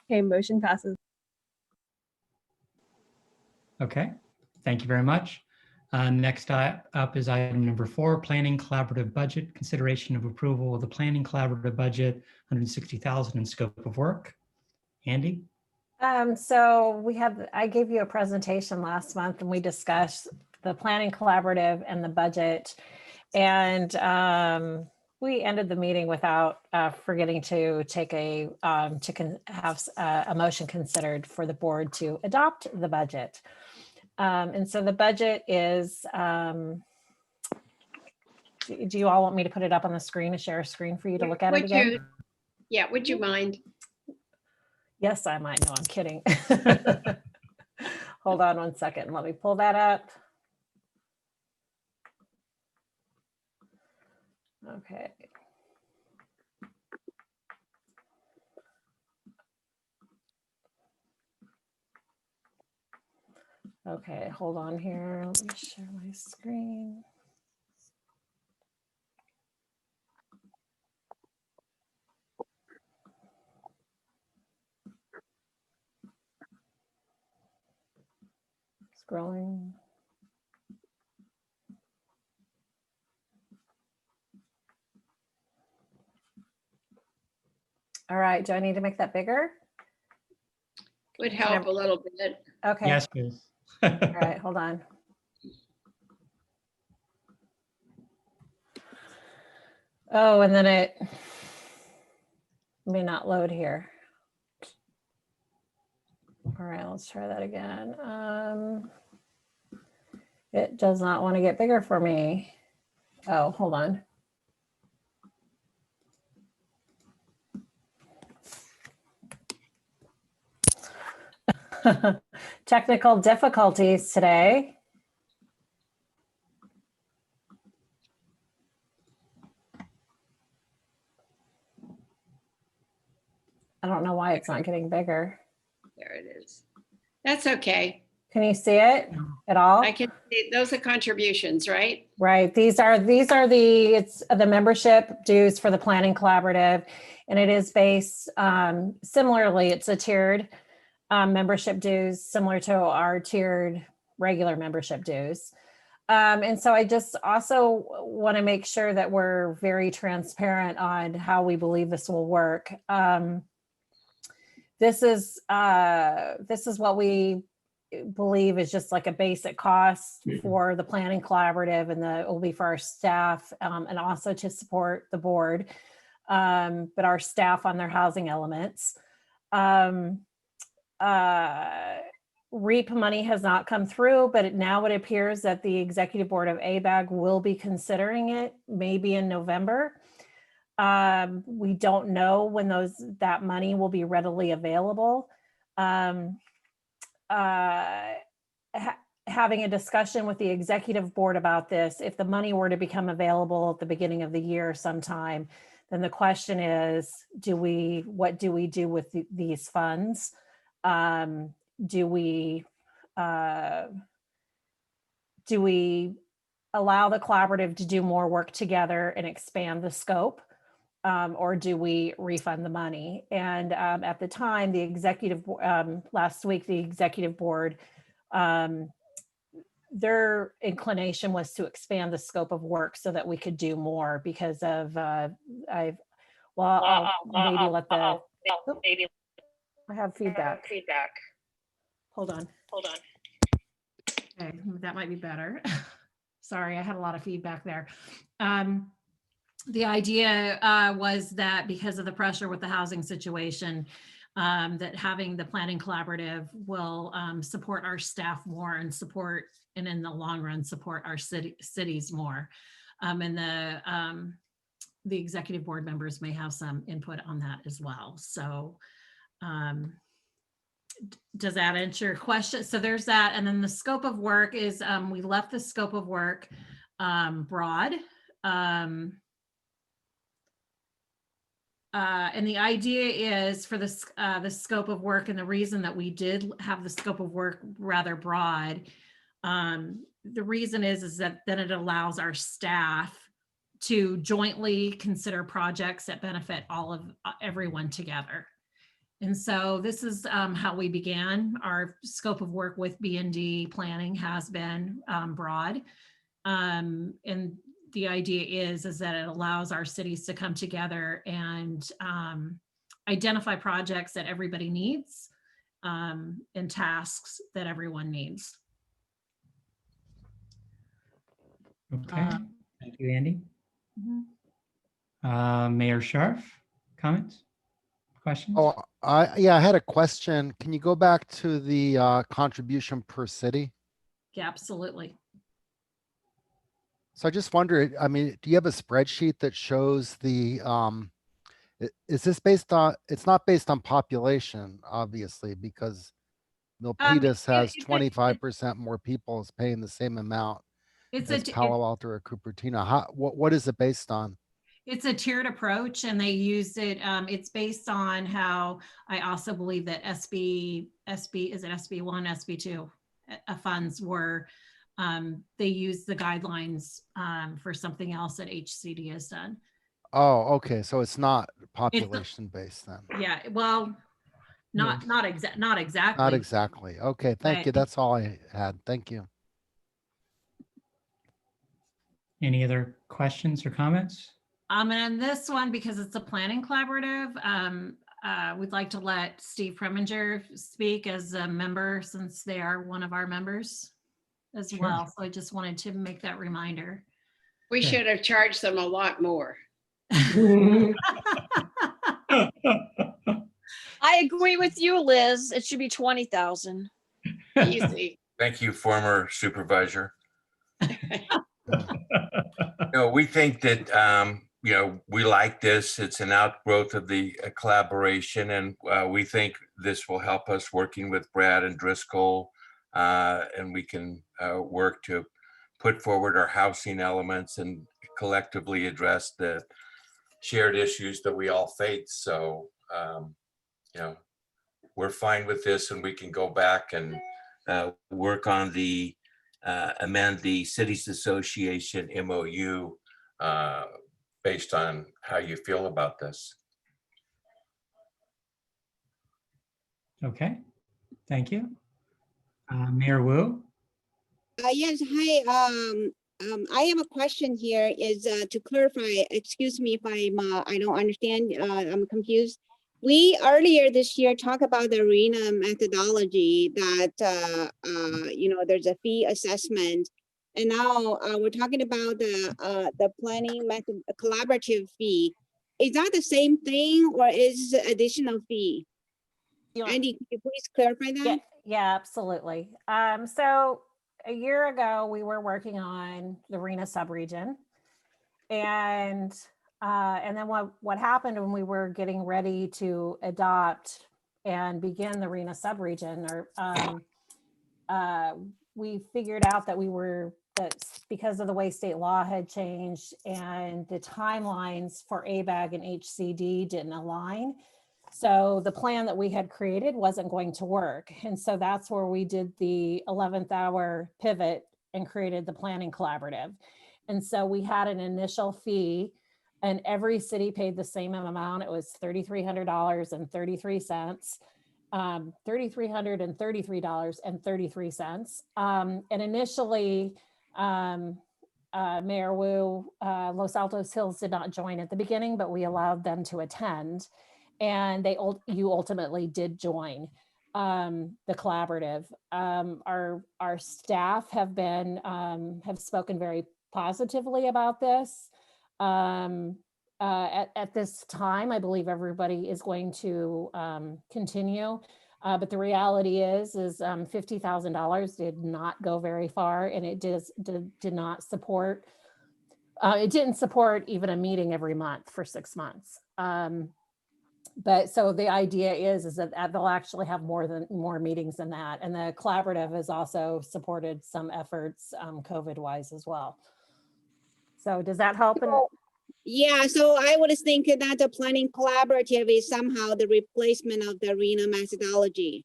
Okay, motion passes. Okay, thank you very much. Next up is item number 4, planning collaborative budget, consideration of approval of the planning collaborative budget, 160,000 in scope of work. Andy? So I gave you a presentation last month and we discussed the planning collaborative and the budget. And we ended the meeting without forgetting to take have a motion considered for the board to adopt the budget. And so the budget is, do you all want me to put it up on the screen, to share a screen for you to look at it again? Yeah, would you mind? Yes, I might. No, I'm kidding. Hold on one second. Let me pull that up. Okay. Okay, hold on here. Let me share my screen. Scrolling. All right, do I need to make that bigger? Would help a little bit. Okay. Yes, please. All right, hold on. Oh, and then it may not load here. All right, let's try that again. It does not want to get bigger for me. Oh, hold on. Technical difficulties today. I don't know why it's not getting bigger. There it is. That's okay. Can you see it at all? I can see those are contributions, right? Right. These are it's the membership dues for the planning collaborative, and it is based similarly. It's a tiered membership dues, similar to our tiered regular membership dues. And so I just also want to make sure that we're very transparent on how we believe this will work. This is what we believe is just like a basic cost for the planning collaborative, and it will be for our staff and also to support the board, but our staff on their housing elements. REAP money has not come through, but now it appears that the executive board of ABAG will be considering it maybe in November. We don't know when that money will be readily available. Having a discussion with the executive board about this, if the money were to become available at the beginning of the year sometime, then the question is, what do we do with these funds? Do we allow the collaborative to do more work together and expand the scope? Or do we refund the money? And at the time, the executive, last week, the executive board, their inclination was to expand the scope of work so that we could do more because of, I'll maybe let the, I have feedback. Hold on. Okay, that might be better. Sorry, I had a lot of feedback there. The idea was that because of the pressure with the housing situation, that having the planning collaborative will support our staff more and in the long run, support our cities more. And the executive board members may have some input on that as well. So does that answer your question? So there's that. And then the scope of work is, we left the scope of work broad. And the idea is for the scope of work, and the reason that we did have the scope of work rather broad, the reason is that then it allows our staff to jointly consider projects that benefit everyone together. And so this is how we began. Our scope of work with B&D planning has been broad. And the idea is that it allows our cities to come together and identify projects that everybody needs and tasks that everyone needs. Okay, thank you, Andy. Mhm. Mayor Scharf, comments, questions? Oh, yeah, I had a question. Can you go back to the contribution per city? Yeah, absolutely. So I just wonder, I mean, do you have a spreadsheet that shows the, is this based on, it's not based on population, obviously, because Milpitas has 25% more people is paying the same amount It's as Palo Alto or Cupertino. What is it based on? It's a tiered approach, and they use it. It's based on how I also believe that SB is it SB1, SB2 funds were. They use the guidelines for something else that HCD has done. Oh, okay. So it's not population based then. Yeah, well, not exactly. Not exactly. Okay, thank you. But- That's all I had. Thank you. Any other questions or comments? And on this one, because it's a planning collaborative, we'd like to let Steve Preminger speak as a member, since they are one of our members as Sure. well. So I just wanted to make that reminder. We Okay. should have charged them a lot more. I agree with you, Liz. It should be 20,000. Easy. Thank you, former supervisor. We think that, we like this. It's an outgrowth of the collaboration, and we think this will help us working with Brad and Driscoll, and we can work to put forward our housing elements and collectively address the shared issues that we all face. So, we're fine with this, and we can go back and work on the amend the Cities Association MOU based on how you feel about this. Okay, thank you. Mayor Wu? Yes, hi. I have a question here is to clarify, excuse me if I don't understand, I'm confused. We earlier this year talked about the RENA methodology that, there's a fee assessment. And now we're talking about the planning method, collaborative fee. Is that the same thing or is it additional fee? Andy, could you please clarify that? Yeah, absolutely. So a year ago, we were working on the RENA subregion. And then what happened when we were getting ready to adopt and begin the RENA subregion, we figured out that that because of the way state law had changed and the timelines for ABAG and HCD didn't align. So the plan that we had created wasn't going to work. And so that's where we did the 11th hour pivot and created the planning collaborative. And so we had an initial fee and every city paid the same amount. It was $3,333, $3,333.33. And initially, Mayor Wu, Los Altos Hills did not join at the beginning, but we allowed them to attend. And you ultimately did join the collaborative. Our staff have spoken very positively about this. At this time, I believe everybody is going to continue. But the reality is $50,000 did not go very far, and it did not support. It didn't support even a meeting every month for 6 months. But so the idea is that they'll actually have more meetings than that. And the collaborative has also supported some efforts COVID wise as well. So does that help? Yeah, so I would think that the planning collaborative is somehow the replacement of the RENA methodology.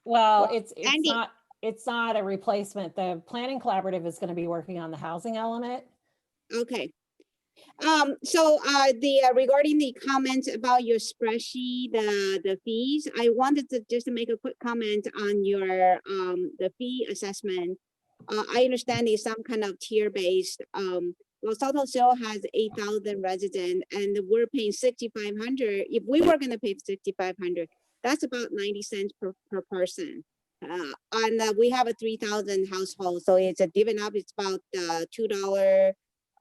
Well, it's not a replacement. The planning collaborative is going to be working on the housing element. Okay. Regarding the comments about your spreadsheet, the fees, I wanted to just make a quick comment on your, the fee assessment. I understand it's some kind of tier-based. Los Altos still has 8,000 residents and we're paying 6,500. If we were gonna pay 6,500, that's about 90 cents per person. We have a 3,000 household, so it's a given up, it's about $2,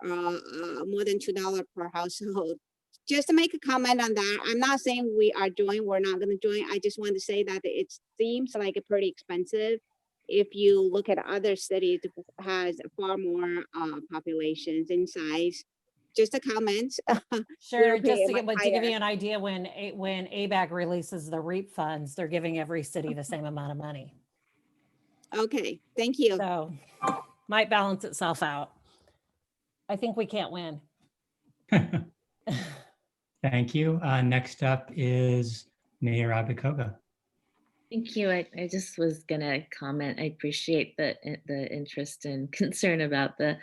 more than $2 per household. Just to make a comment on that, I'm not saying we're not gonna join. I just want to say that it seems like a pretty expensive. If you look at other cities, it has far more populations in size. Just a comment. Sure, We're just to paying give, much to give you higher. an idea, when ABAG releases the REAP funds, they're giving every city the same amount of money. Okay, thank you. So might balance itself out. I think we can't win. Thank you. Next up is Mayor Abacoga. Thank you. I just was gonna comment. I appreciate the interest and concern about the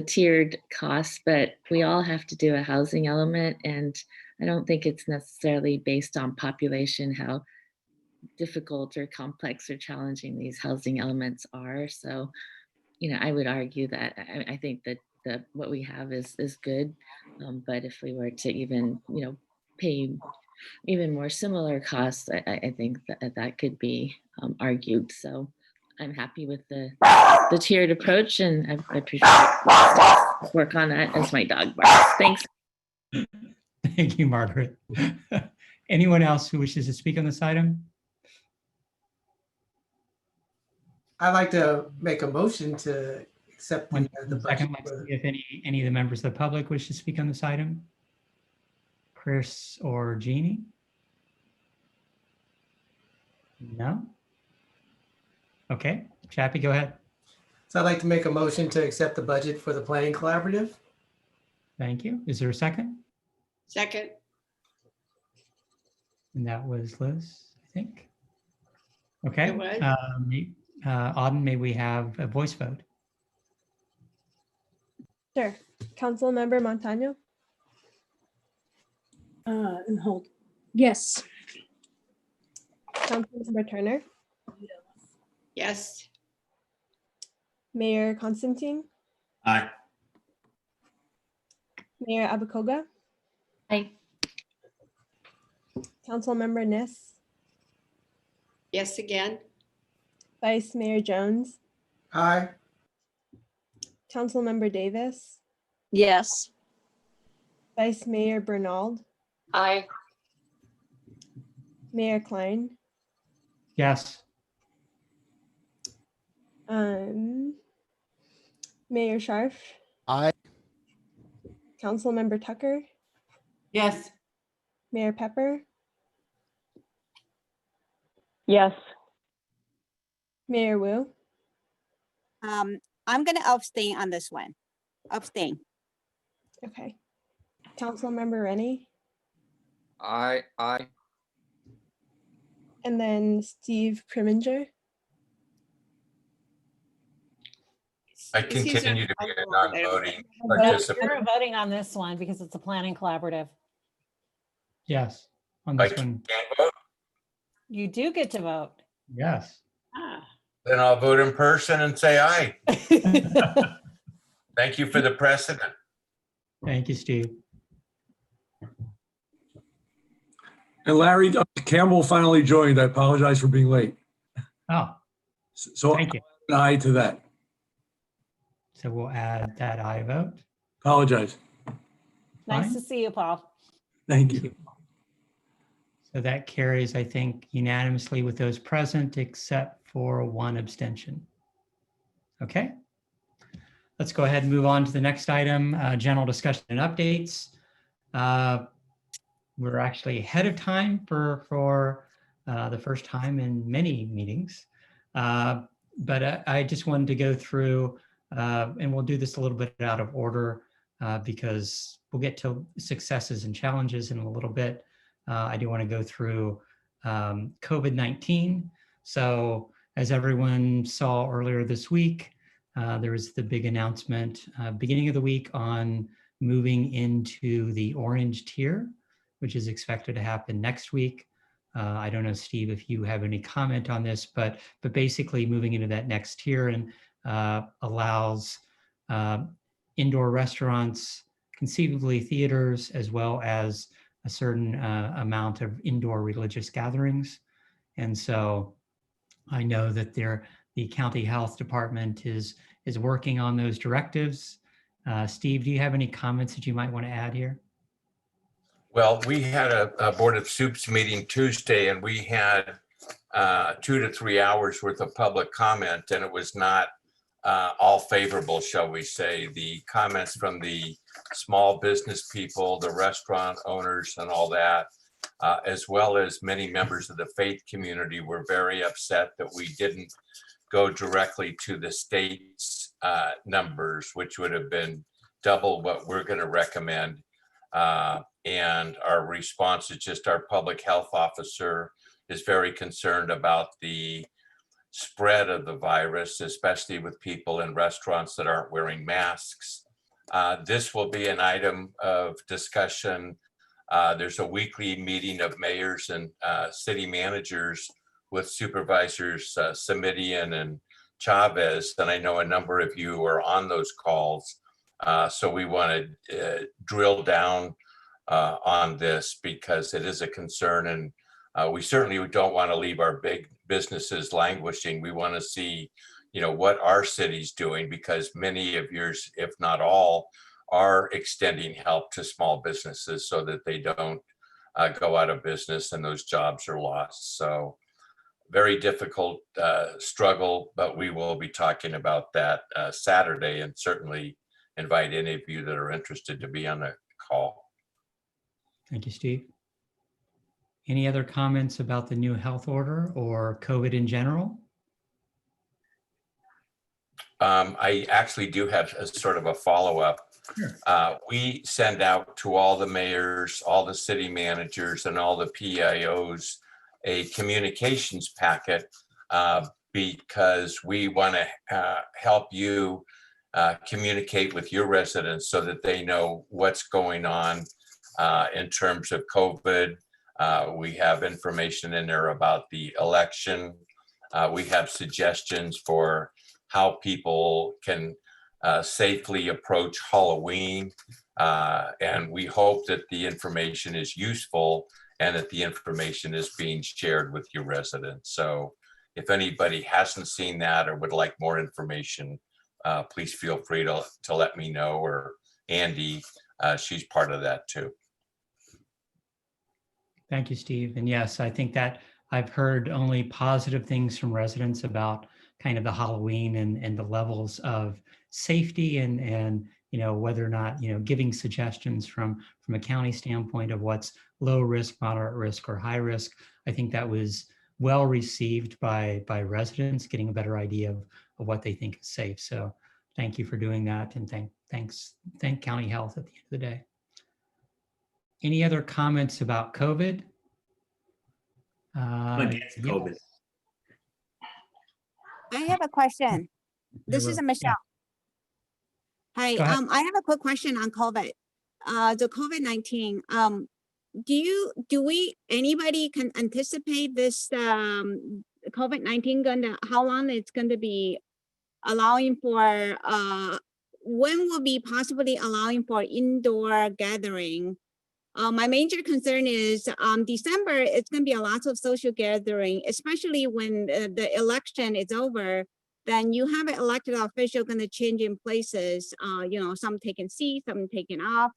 tiered costs, but we all have to do a housing element, and I don't think it's necessarily based on population how difficult or complex or challenging these housing elements are. So, I would argue that I think that what we have is good, but if we were to even pay even more similar costs, I think that could be argued. So I'm happy with the tiered approach, and I appreciate work on that as my dog barks. Thanks. Thank you, Margaret. Anyone else who wishes to speak on this item? I'd like to make a motion to accept the budget. Second, let's see if any of the members of the public wish to speak on this item. Chris or Jeannie? No? Okay, Chappie, go ahead. So I'd like to make a motion to accept the budget for the planning collaborative. Thank you. Is there a second? Second. And that was Liz, I think. Okay. It was. Auden, may we have a voice vote? Sure. Councilmember Montano, And hold. Yes. Councilmember Turner, Yes. Mayor Constantine, Aye. Mayor Abacoga, Aye. Councilmember Niss, Yes again. Vice Mayor Jones, Aye. Councilmember Davis, Yes. Vice Mayor Bernald, Aye. Mayor Klein, Yes. Mayor Scharf, Aye. Councilmember Tucker, Yes. Mayor Pepper, Yes. Mayor Wu. I'm gonna abstain on this one. Abstain. Okay. Councilmember Rennie, Aye. and then Steve Preminger. I continue to be a non-voting No, participant. you're voting on this one because it's a planning collaborative. Yes. On I this one, can't vote. You do get to vote. yes. Then I'll vote in person and say aye. Thank you for the precedent. Thank you, Steve. And Larry Campbell finally joined. I apologize for being late. Oh, So thank you. an aye to that. So we'll add that aye vote. Apologize. Nice Fine. to see you, Paul. Thank you. So that carries, I think, unanimously with those present, except for one abstention. Okay. Let's go ahead and move on to the next item, general discussion and updates. We're actually ahead of time for the first time in many meetings. But I just wanted to go through, and we'll do this a little bit out of order because we'll get to successes and challenges in a little bit. I do want to go through COVID-19. So as everyone saw earlier this week, there was the big announcement beginning of the week on moving into the orange tier, which is expected to happen next week. I don't know, Steve, if you have any comment on this, but basically moving into that next tier and allows indoor restaurants, conceivably theaters, as well as a certain amount of indoor religious gatherings. And so I know that the county health department is working on those directives. Steve, do you have any comments that you might want to add here? Well, we had a Board of Soups meeting Tuesday, and we had 2 to 3 hours worth of public comment, and it was not all favorable, shall we say. The comments from the small business people, the restaurant owners and all that, as well as many members of the faith community, were very upset that we didn't go directly to the state's numbers, which would have been double what we're going to recommend. And our response is just our public health officer is very concerned about the spread of the virus, especially with people in restaurants that aren't wearing masks. This will be an item of discussion. There's a weekly meeting of mayors and city managers with supervisors Simidian and Chavez, and I know a number of you are on those calls. So we want to drill down on this because it is a concern, and we certainly don't want to leave our big businesses languishing. We want to see, what our city's doing, because many of yours, if not all, are extending help to small businesses so that they don't go out of business and those jobs are lost. So very difficult struggle, but we will be talking about that Saturday, and certainly invite any of you that are interested to be on the call. Thank you, Steve. Any other comments about the new health order or COVID in general? I actually do have a sort of a follow-up. Sure. We send out to all the mayors, all the city managers, and all the PIOs a communications packet because we want to help you communicate with your residents so that they know what's going on in terms of COVID. We have information in there about the election. We have suggestions for how people can safely approach Halloween. And we hope that the information is useful and that the information is being shared with your residents. So if anybody hasn't seen that or would like more information, please feel free to let me know, or Andy, she's part of that too. Thank you, Steve. And yes, I think that I've heard only positive things from residents about kind of the Halloween and the levels of safety and whether or not, giving suggestions from a county standpoint of what's low risk, moderate risk, or high risk. I think that was well received by residents, getting a better idea of what they think is safe. So thank you for doing that, and thank County Health at the end of the day. Any other comments about COVID? Against COVID. I have a question. This is Michelle. Hi, I have a quick question on COVID. The COVID-19. Anybody can anticipate this COVID-19 how long it's going to be allowing for? When will be possibly allowing for indoor gathering? My major concern is December, it's going to be a lot of social gathering, especially when the election is over. Then you have an elected official going to change in places, some taking seats, some taking off.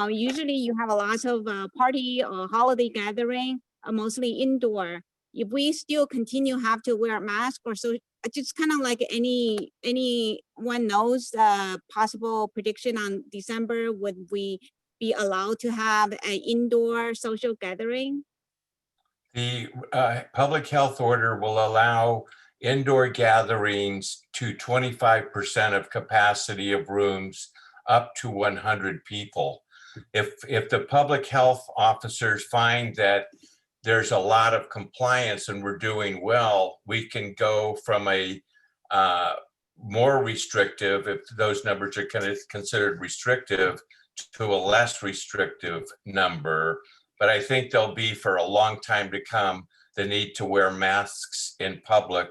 Usually you have a lot of party or holiday gathering, mostly indoor. If we still continue have to wear a mask or so, just kind of like anyone knows possible prediction on December, would we be allowed to have an indoor social gathering? The public health order will allow indoor gatherings to 25% of capacity of rooms up to 100 people. If the public health officers find that there's a lot of compliance and we're doing well, we can go from a more restrictive, if those numbers are considered restrictive, to a less restrictive number. But I think there'll be, for a long time to come, the need to wear masks in public,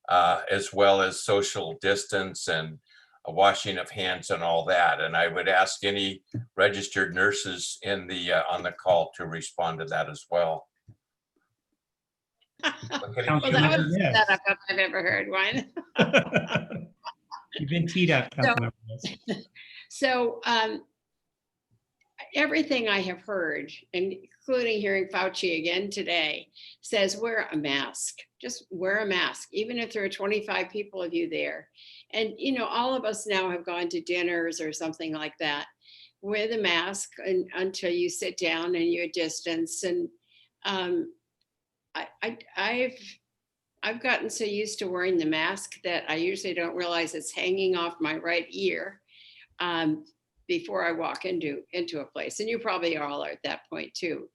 as well as social distance and a washing of hands and all that. And I would ask any registered nurses in the on the call to respond to that as well. Well, that was the setup I've ever heard one. You've been teed up, Councilmember Liz. So everything I have heard, including hearing Fauci again today, says wear a mask. Just wear a mask, even if there are 25 people of you there. And, you know, all of us now have gone to dinners or something like that. Wear the mask until you sit down and you're distance. And I've gotten so used to wearing the mask that I usually don't realize it's hanging off my right ear before I walk into a place. And you probably all are at that point too.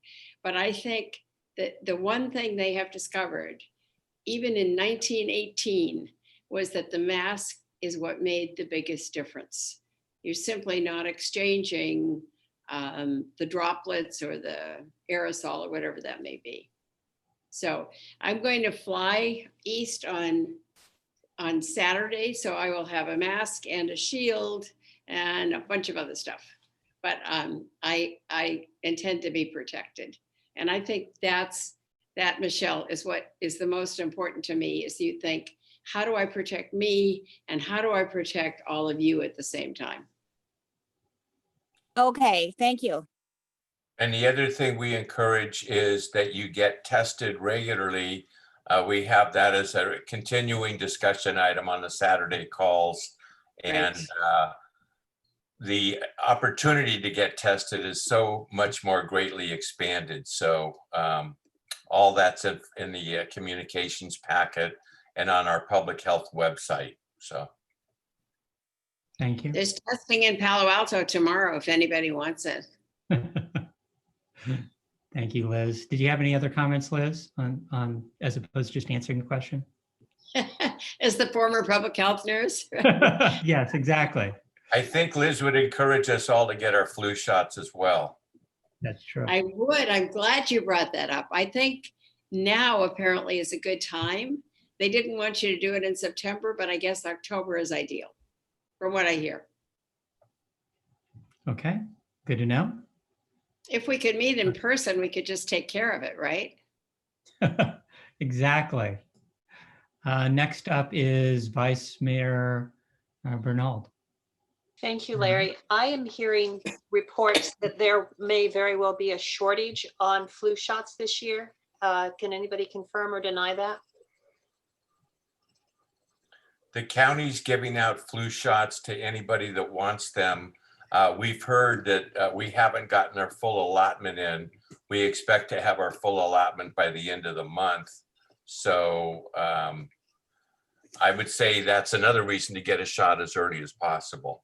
But I think that the one thing they have discovered, even in 1918, was that the mask is what made the biggest difference. You're simply not exchanging the droplets or the aerosol or whatever that may be. So I'm going to fly east on Saturday, so I will have a mask and a shield and a bunch of other stuff. But I intend to be protected. And I think that, Michelle, is what is the most important to me, is you think, how do I protect me and how do I protect all of you at the same time? Okay, thank you. And the other thing we encourage is that you get tested regularly. We have that as a continuing discussion item on the Saturday calls. And the opportunity to get tested is so much more greatly expanded. So all that's in the communications packet and on our public health website. So. Thank you. There's testing in Palo Alto tomorrow if anybody wants it. Thank you, Liz. Did you have any other comments, Liz, on as opposed to just answering the question? As the former public health nurse. Yes, exactly. I think Liz would encourage us all to get our flu shots as well. That's true. I would. I'm glad you brought that up. I think now apparently is a good time. They didn't want you to do it in September, but I guess October is ideal, from what I hear. Okay, good to know. If we could meet in person, we could just take care of it, right? Exactly. Next up is Vice Mayor Bernald. Thank you, Larry. I am hearing reports that there may very well be a shortage on flu shots this year. Can anybody confirm or deny that? The county's giving out flu shots to anybody that wants them. We've heard that we haven't gotten our full allotment in. We expect to have our full allotment by the end of the month. So I would say that's another reason to get a shot as early as possible.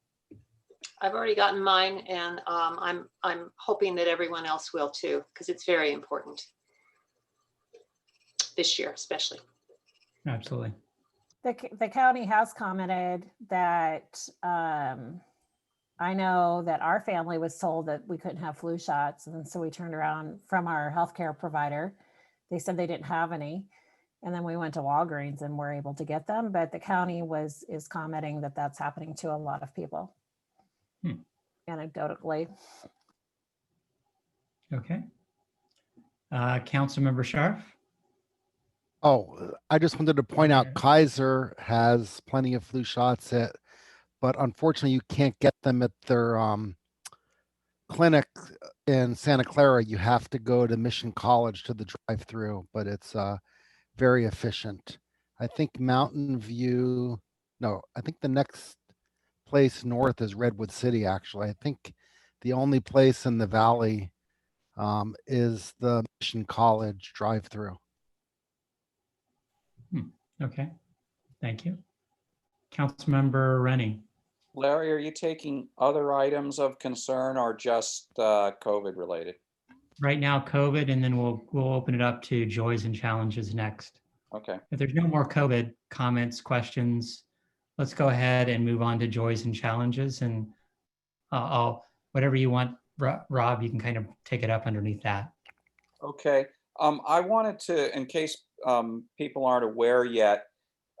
I've already gotten mine, and I'm hoping that everyone else will too, because it's very important this year, especially. Absolutely. The county has commented that I know that our family was told that we couldn't have flu shots. And so we turned around from our healthcare provider. They said they didn't have any. And then we went to Walgreens and were able to get them. But the county is commenting that that's happening to a lot of people. Anecdotally. Okay. Councilmember Scharf. Oh, I just wanted to point out Kaiser has plenty of flu shots but unfortunately you can't get them at their clinic in Santa Clara. You have to go to Mission College to the drive-through, but it's very efficient. I think Mountain View, no, I think the next place north is Redwood City, actually. I think the only place in the valley is the Mission College drive-through. Okay, thank you. Councilmember Rennie. Larry, are you taking other items of concern or just COVID related? Right now, COVID, and then we'll open it up to joys and challenges next. Okay. If there's no more COVID comments, questions, let's go ahead and move on to joys and challenges, and whatever you want, Rob, you can kind of take it up underneath that. Okay, I wanted to, in case people aren't aware yet,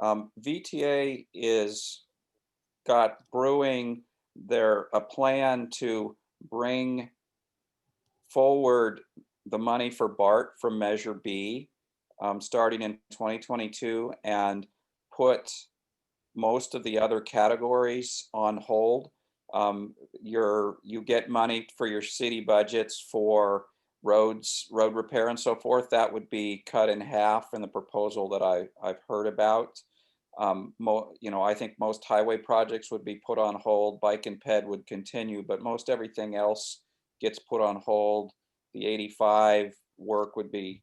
VTA is got brewing a plan to bring forward the money for BART from Measure B, starting in 2022, and put most of the other categories on hold. You get money for your city budgets for roads, road repair and so forth. That would be cut in half in the proposal that I've heard about. I think most highway projects would be put on hold. Bike and ped would continue, but most everything else gets put on hold. The 85 work would be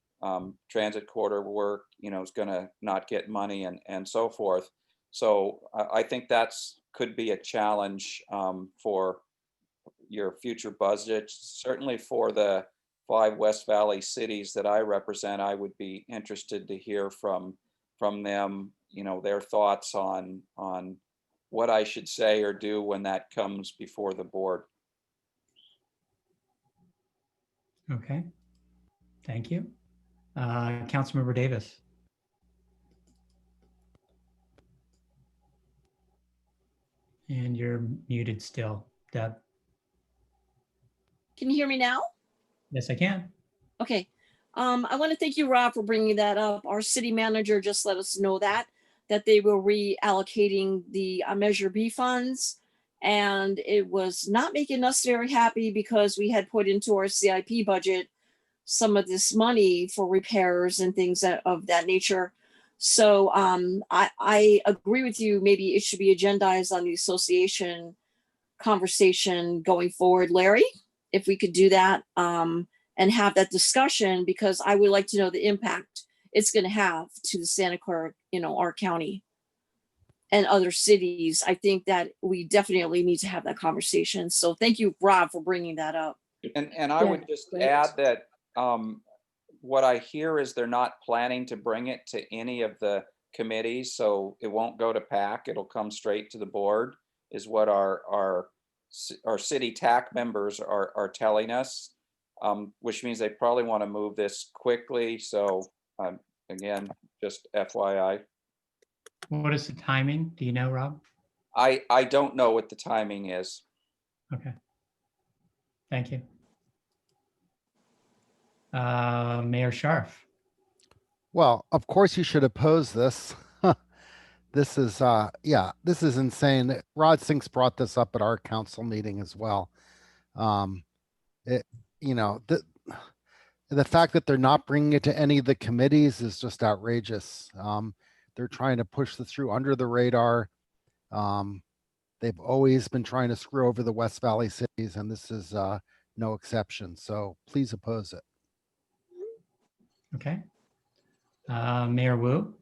transit corridor work, is going to not get money and so forth. So I think could be a challenge for your future budgets. Certainly for the 5 West Valley cities that I represent, I would be interested to hear from them, their thoughts on what I should say or do when that comes before the board. Okay, thank you. Councilmember Davis. And you're muted still, Deb. Can you hear me now? Yes, I can. Okay. I want to thank you, Rob, for bringing that up. Our city manager just let us know that they were reallocating the Measure B funds, and it was not making us very happy because we had put into our CIP budget some of this money for repairs and things of that nature. So I agree with you. Maybe it should be agendized on the association conversation going forward, Larry, if we could do that and have that discussion, because I would like to know the impact it's going to have to the Santa Clara, our county and other cities. I think that we definitely need to have that conversation. So thank you, Rob, for bringing that up. And I would just add that what I hear is they're not planning to bring it to any of the committees, so it won't go to PAC. It'll come straight to the board, is what our city TAC members are telling us, which means they probably want to move this quickly. So again, just FYI. What is the timing? Do you know, Rob? I don't know what the timing is. Okay. Thank you. Mayor Scharf. Well, of course you should oppose this. This is, this is insane. Rod Sinks brought this up at our council meeting as well. The fact that they're not bringing it to any of the committees is just outrageous. They're trying to push this through under the radar. They've always been trying to screw over the West Valley cities, and this is no exception. So please oppose it. Okay. Mayor Wu.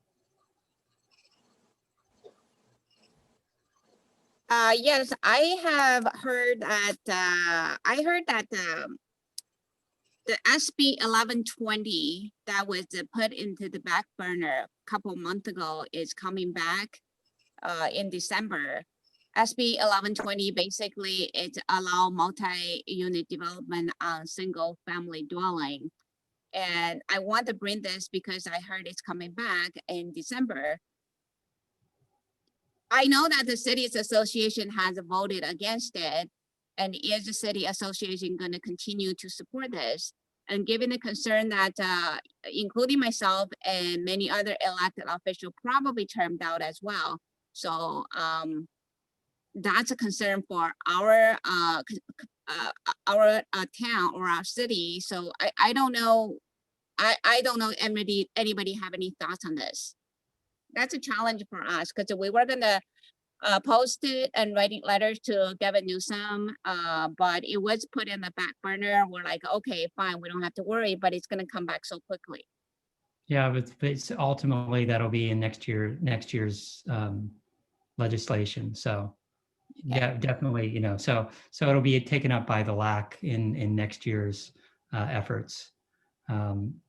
Yes, I have heard that. The SB 1120 that was put into the back burner a couple months ago is coming back in December. SB 1120 basically it allow multi-unit development on single family dwelling. And I want to bring this because I heard it's coming back in December. I know that the city's association has voted against it. And is the city association going to continue to support this? And given the concern that including myself and many other elected officials probably termed out as well. So that's a concern for our town or our city. So I don't know. I don't know anybody have any thoughts on this. That's a challenge for us because we were gonna post it and writing letters to Gavin Newsom, but it was put in the back burner. We're like, okay, fine, we don't have to worry, but it's gonna come back so quickly. Yeah, but it's ultimately that'll be in next year's legislation. So yeah, definitely, so it'll be taken up by the LAC in next year's efforts.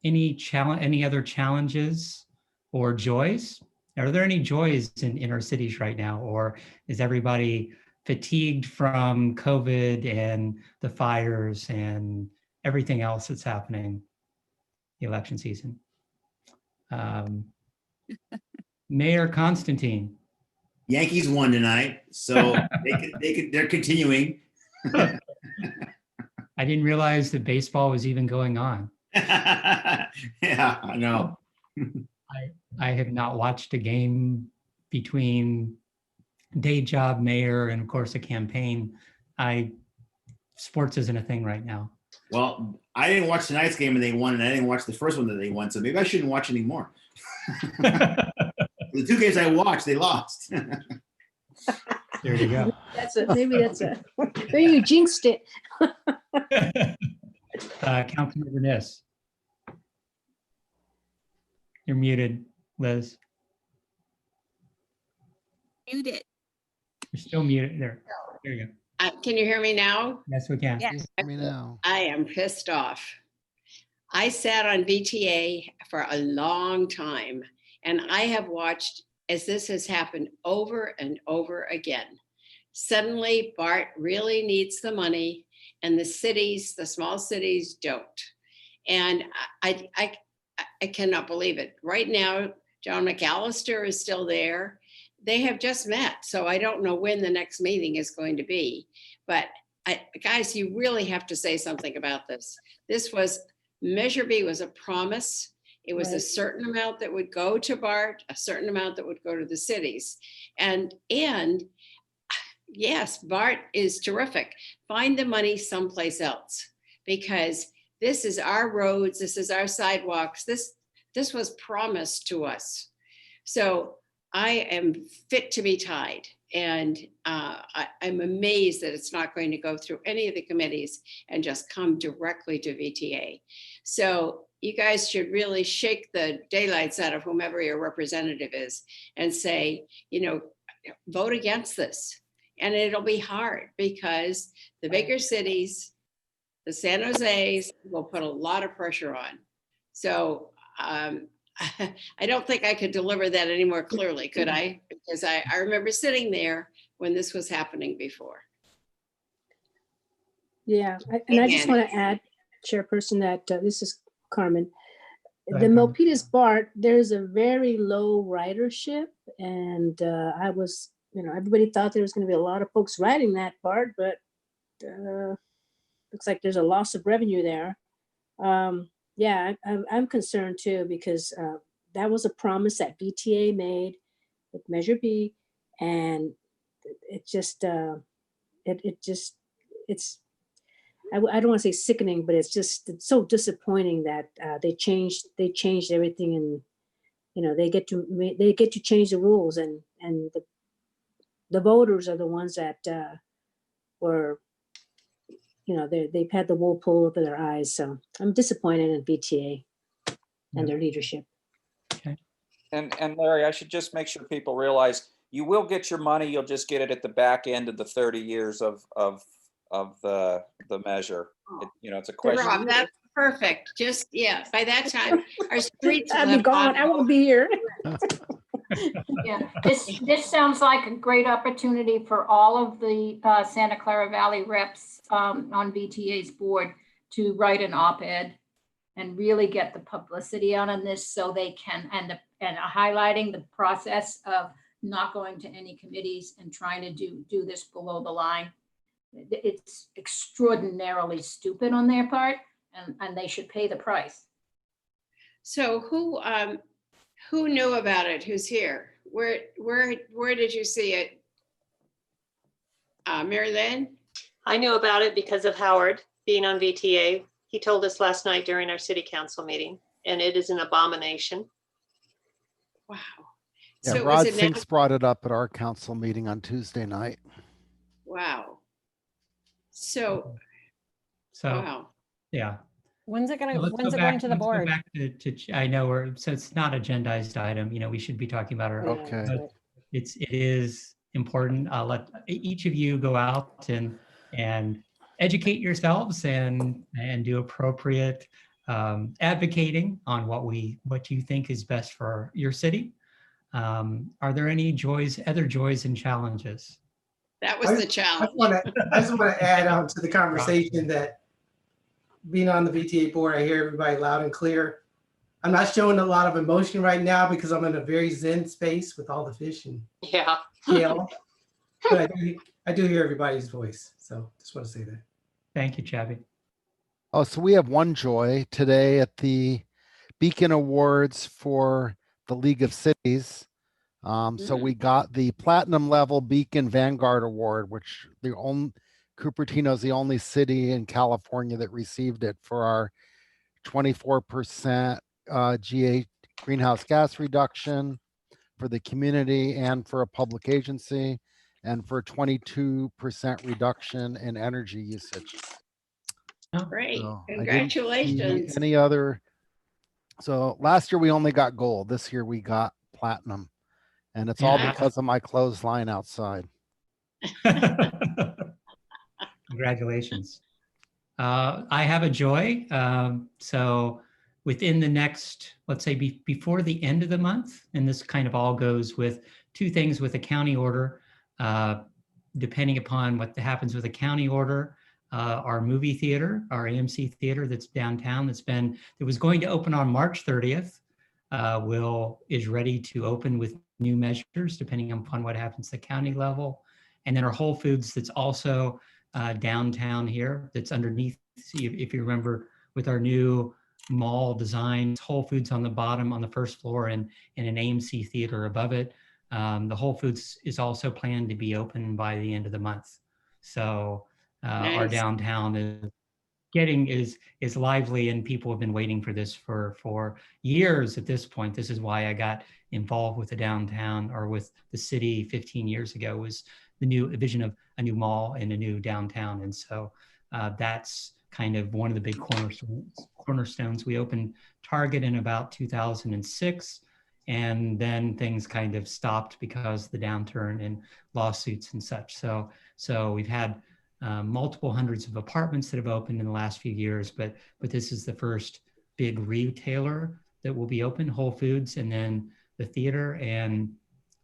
Any other challenges or joys Are there any joys in our cities right now, or is everybody fatigued from COVID and the fires and everything else that's happening, the election season? Mayor Constantine. Yankees won tonight, so they're continuing. I didn't realize that baseball was even going on. Yeah, I know. I have not watched a game between day job, mayor, and of course a campaign. Sports isn't a thing right now. Well, I didn't watch tonight's game and they won, and I didn't watch the first one that they won, so maybe I shouldn't watch anymore. The 2 games I watched, they lost. There you go. Maybe you jinxed it. Councilmember Niss. You're muted, Liz. Muted. You're still muted. There you go. Can you hear me now? Yes, we can. Yes. Let me know. I am pissed off. I sat on VTA for a long time, and I have watched as this has happened over and over again. Suddenly, BART really needs the money, and the cities, the small cities, don't. And I cannot believe it. Right now, John McAllister is still there. They have just met, so I don't know when the next meeting is going to be. But guys, you really have to say something about this. Measure B was a promise. It was a certain amount that would go to BART, a certain amount that would go to the cities. And yes, BART is terrific. Find the money someplace else, because this is our roads, this is our sidewalks, this was promised to us. So I am fit to be tied. And I'm amazed that it's not going to go through any of the committees and just come directly to VTA. So you guys should really shake the daylights out of whomever your representative is and say, vote against this. And it'll be hard because the bigger cities, the San Jose's, will put a lot of pressure on. So I don't think I could deliver that any more clearly, could I? Because I remember sitting there when this was happening before. Yeah, and I just want to add, Chairperson, that this is Carmen. Go The ahead, Carmen. Milpitas BART, there's a very low ridership, and I was, everybody thought there was going to be a lot of folks riding that BART, but looks like there's a loss of revenue there. Yeah, I'm concerned too, because that was a promise that VTA made with Measure B, and it just, I don't want to say sickening, but it's so disappointing that they changed everything, and they get to change the rules, and the voters are the ones that were. They've had the wool pulled over their eyes. So I'm disappointed in VTA and their leadership. Okay. And Larry, I should just make sure people realize you will get your money. You'll just get it at the back end of the 30 years of the measure. It's a question. Rob, that's perfect. Just, by that time, our streets will I'll be have gone. I won't be here. Yeah, this sounds like a great opportunity for all of the Santa Clara Valley reps on VTA's board to write an op-ed and really get the publicity out on this, so they can, and highlighting the process of not going to any committees and trying to do this below the line. It's extraordinarily stupid on their part, and they should pay the price. So who knew about it? Who's here? Where did you see it? Mary Lynn? I knew about it because of Howard being on VTA. He told us last night during our city council meeting, and it is an abomination. Wow. Yeah, So Rod was it Sinks brought it up at our council meeting on Tuesday night. Wow. So, So, wow. yeah. When's it So let's going go to back the let's go board? back to I know so it's not agendized item, we should be talking about it. Okay. But it is important. I'll let each of you go out and educate yourselves and do appropriate advocating on what you think is best for your city. Are there any joys, other joys and challenges? That was the challenge. I just want to add on to the conversation that being on the VTA board, I hear everybody loud and clear. I'm not showing a lot of emotion right now because I'm in a very zen space with all the fish and Yeah. kale. But I do hear everybody's voice. So just want to say that. Thank you, Chavi. Oh, so we have one joy today at the Beacon Awards for the League of Cities. So we got the platinum level Beacon Vanguard Award, which Cupertino is the only city in California that received it for our 24% greenhouse gas reduction for the community and for a public agency, and for 22% reduction in energy usage. Great, So I didn't see congratulations. any other. So last year we only got gold. This year we got platinum, and it's all Yeah. because of my clothesline outside. Congratulations. I have a joy. So within the next, let's say before the end of the month, and this kind of all goes with two things with a county order, depending upon what happens with a county order, our movie theater, our AMC theater that's downtown, that was going to open on March 30th, is ready to open with new measures depending upon what happens at the county level. And then our Whole Foods that's also downtown here, that's underneath, if you remember, with our new mall design, Whole Foods on the bottom on the first floor and an AMC theater above it. The Whole Foods is also planned to be open by the end of the month. So our Nice. downtown is lively, and people have been waiting for this for years at this point. This is why I got involved with the downtown, or with the city 15 years ago, was the new vision of a new mall and a new downtown. And so that's kind of one of the big cornerstones. We opened Target in about 2006, and then things kind of stopped because of the downturn and lawsuits and such. So we've had multiple hundreds of apartments that have opened in the last few years, but this is the first big retailer that will be open, Whole Foods, and then the theater. And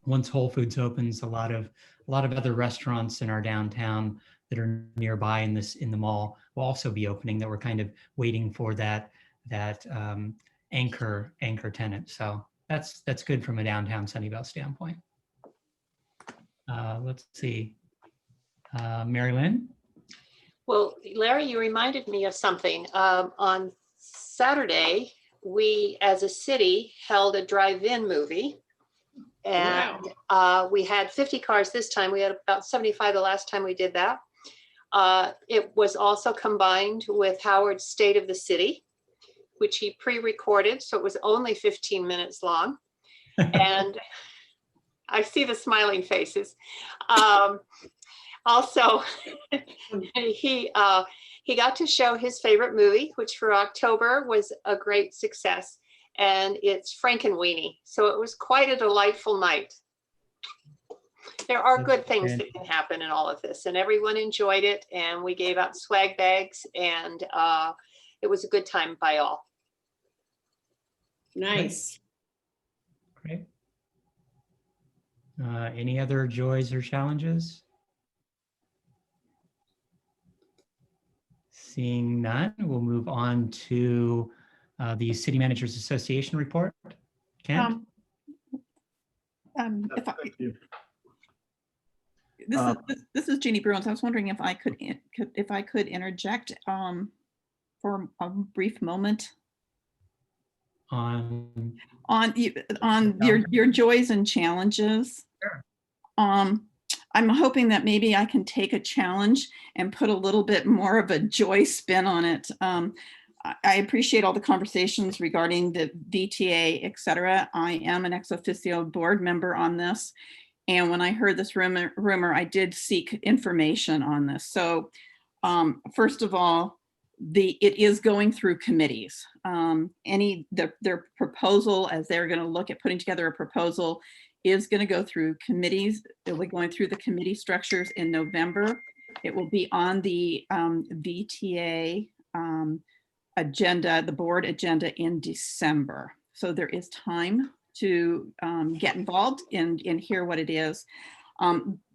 once Whole Foods opens, a lot of other restaurants in our downtown that are nearby in the mall will also be opening, that we're kind of waiting for that anchor tenant. So that's good from a downtown Sunnyvale standpoint. Let's see. Mary Lynn? Well, Larry, you reminded me of something. On Saturday, we as a city held a drive-in movie. And we had 50 cars this time. We had about 75 the last time we did that. It was also combined with Howard's State of the City, which he pre-recorded, so it was only 15 minutes long. And I see the smiling faces. Also, he got to show his favorite movie, which for October was a great success. And it's Frankenweenie. So it was quite a delightful night. There are good things that can happen in all of this, and everyone enjoyed it. And we gave out swag bags, and it was a good time by all. Nice. Great. Any other joys or challenges? Seeing none, we'll move on to the City Managers Association report. Ken? This is Jeannie Bruins. I was wondering if I could interject for a brief moment on your joys and challenges. Sure. I'm hoping that maybe I can take a challenge and put a little bit more of a joy spin on it. I appreciate all the conversations regarding the VTA, et cetera. I am an ex officio board member on this. And when I heard this rumor, I did seek information on this. So first of all, it is going through committees. Their proposal, as they're going to look at putting together a proposal, is going to go through committees. It'll be going through the committee structures in November. It will be on the VTA agenda, the board agenda, in December. So there is time to get involved and hear what it is.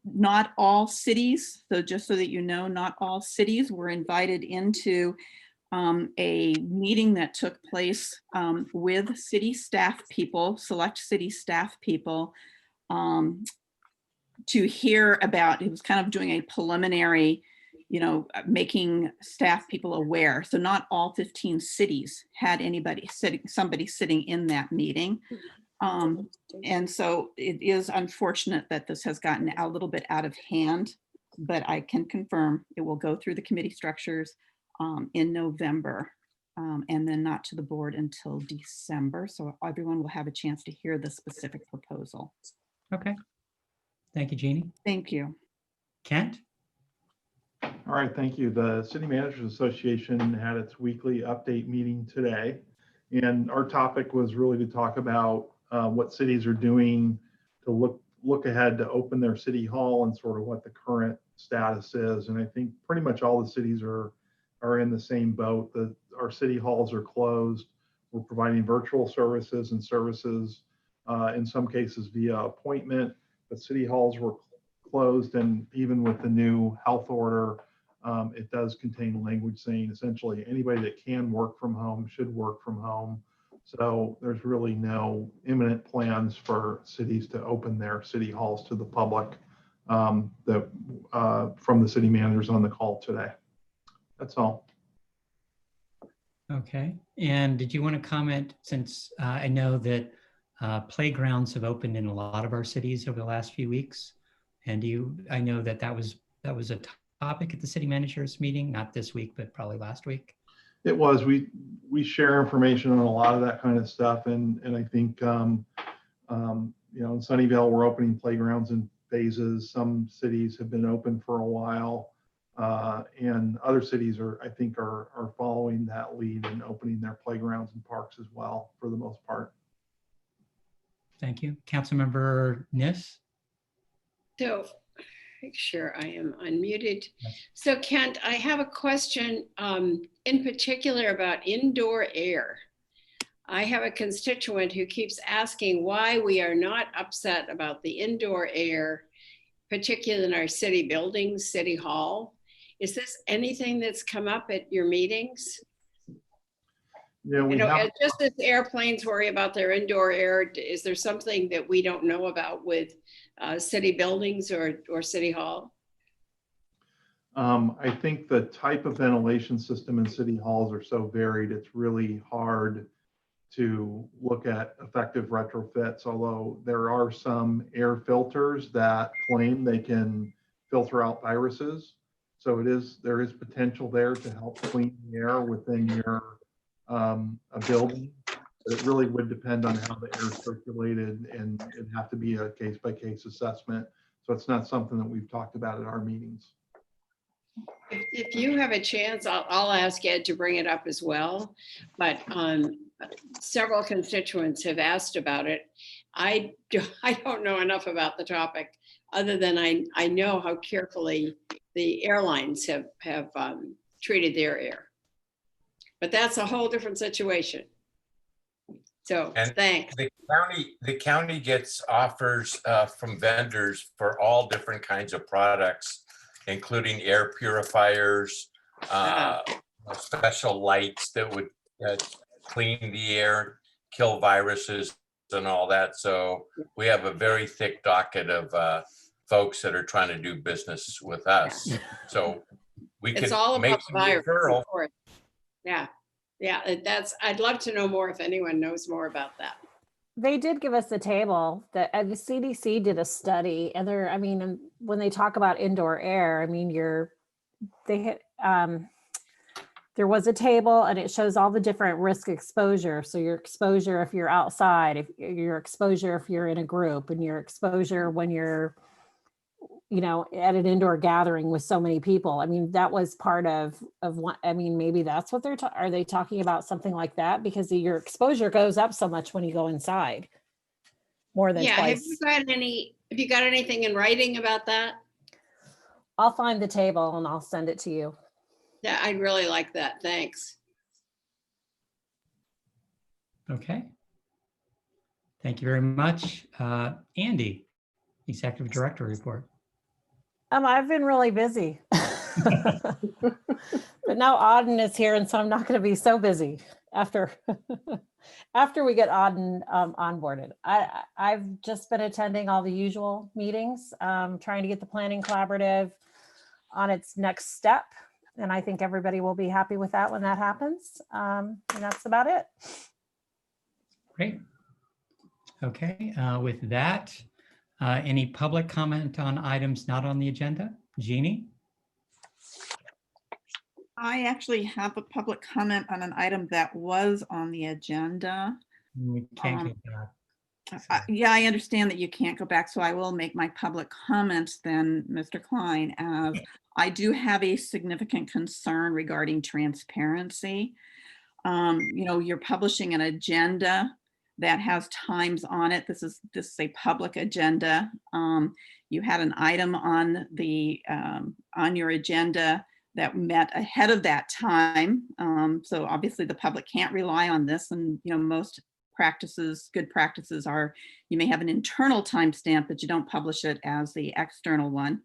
Not all cities, so just so that you know, not all cities were invited into a meeting that took place with city staff people, select city staff people, to hear about, it was kind of doing a preliminary, you know, making staff people aware. So not all 15 cities had somebody sitting in that meeting. And so it is unfortunate that this has gotten a little bit out of hand, but I can confirm it will go through the committee structures in November, and then not to the board until December. So everyone will have a chance to hear the specific proposal. Okay. Thank you, Jeannie. Thank you. Kent? All right, thank you. The City Managers Association had its weekly update meeting today, and our topic was really to talk about what cities are doing to look ahead to open their city hall and sort of what the current status is. And I think pretty much all the cities are in the same boat. Our city halls are closed. We're providing virtual services and services in some cases via appointment, but city halls were closed, and even with the new health order, it does contain language saying essentially anybody that can work from home should work from home. So there's really no imminent plans for cities to open their city halls to the public from the city managers on the call today. That's all. Okay. And did you want to comment, since I know that playgrounds have opened in a lot of our cities over the last few weeks, and I know that was a topic at the city managers meeting, not this week, but probably last week. It was. We share information on a lot of that kind of stuff, and I think you know, in Sunnyvale we're opening playgrounds in phases. Some cities have been open for a while, and other cities I think are following that lead and opening their playgrounds and parks as well for the most part. Thank you. Councilmember Niss? So, make sure I am unmuted. So Kent, I have a question in particular about indoor air. I have a constituent who keeps asking why we are not upset about the indoor air, particularly in our city buildings, City Hall. Is this anything that's come up at your meetings? Yeah, just as airplanes worry about their indoor air, is there something that we don't know about with city buildings or City Hall? I think the type of ventilation system in city halls are so varied, it's really hard to look at effective retrofits, although there are some air filters that claim they can filter out viruses. So there is potential there to help clean the air within your a building, but it really would depend on how the air is circulated, and it'd have to be a case-by-case assessment. So it's not something that we've talked about at our meetings. If you have a chance, I'll ask Ed to bring it up as well, but several constituents have asked about it. I don't know enough about the topic other than I know how carefully the airlines have treated their air. But that's a whole different situation. So thanks. The county gets offers from vendors for all different kinds of products, including air purifiers, special lights that would clean the air, kill viruses and all that. So we have a very thick docket of folks that are trying to do business with us. So we could make some referral. Yeah, I'd love to know more if anyone knows more about that. They did give us a table that the CDC did a study, and when they talk about indoor air, there was a table and it shows all the different risk exposure. So your exposure if you're outside, if your exposure if you're in a group, and your exposure when you're at an indoor gathering with so many people. That was part of what, maybe that's what are they talking about, something like that? Because your exposure goes up so much when you go inside, more than twice. Have you got anything in writing about that? I'll find the table and I'll send it to you. Yeah, I'd really like that. Thanks. Okay. Thank you very much. Andy, Executive Director report. I've been really busy. But now Auden is here, and so I'm not going to be so busy after after we get Auden onboarded. I've just been attending all the usual meetings, trying to get the Planning Collaborative on its next step. And I think everybody will be happy with that when that happens. And that's about it. Great. Okay, with that, any public comment on items not on the agenda? Jeannie? I actually have a public comment on an item that was on the agenda. We can't go back. Yeah, I understand that you can't go back, so I will make my public comments then, Mr. Klein, as I do have a significant concern regarding transparency. You're publishing an agenda that has times on it. This is a public agenda. You had an item on your agenda that met ahead of that time. So obviously the public can't rely on this, and most good practices are you may have an internal timestamp, but you don't publish it as the external one.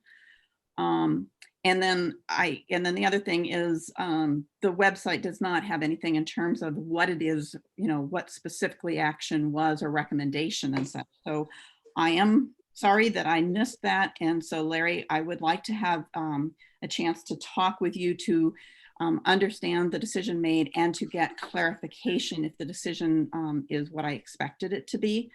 And then the other thing is the website does not have anything in terms of what it is, what specifically action was or recommendation and such. So I am sorry that I missed that. And so Larry, I would like to have a chance to talk with you to understand the decision made and to get clarification if the decision is what I expected it to be.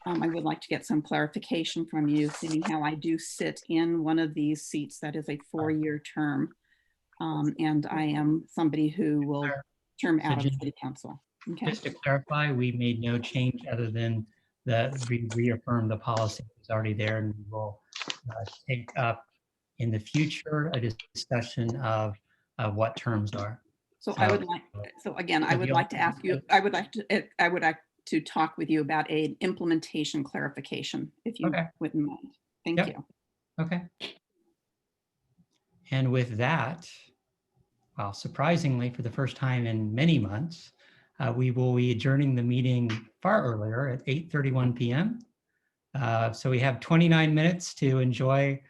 I would like to get some clarification from you, seeing how I do sit in one of these seats that is a 4-year term. And I am somebody who will term out of city council. Okay. Just to clarify, we made no change other than that we reaffirmed the policy that's already there, and we will take up in the future a discussion of what terms are. So I would like, again, I would like to ask you, I would like to talk with you about an implementation clarification, if you wouldn't mind. Thank you. Okay. And with that, well, surprisingly, for the first time in many months, we will be adjourning the meeting far earlier at 8:31 p.m. So we have 29 minutes to enjoy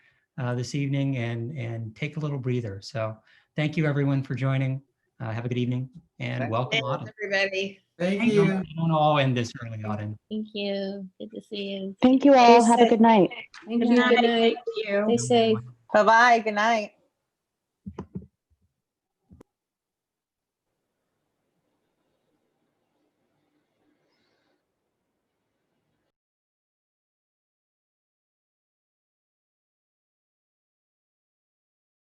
this evening and take a little breather. So thank you everyone for joining. Have a good evening and welcome, Auden. Everybody. Thank you. Don't all end this early, Auden. Thank you. Good to see you. Thank you all. Have a good night. Thank Good you. night. Good night. Thank you. Stay safe. Bye-bye. Good night.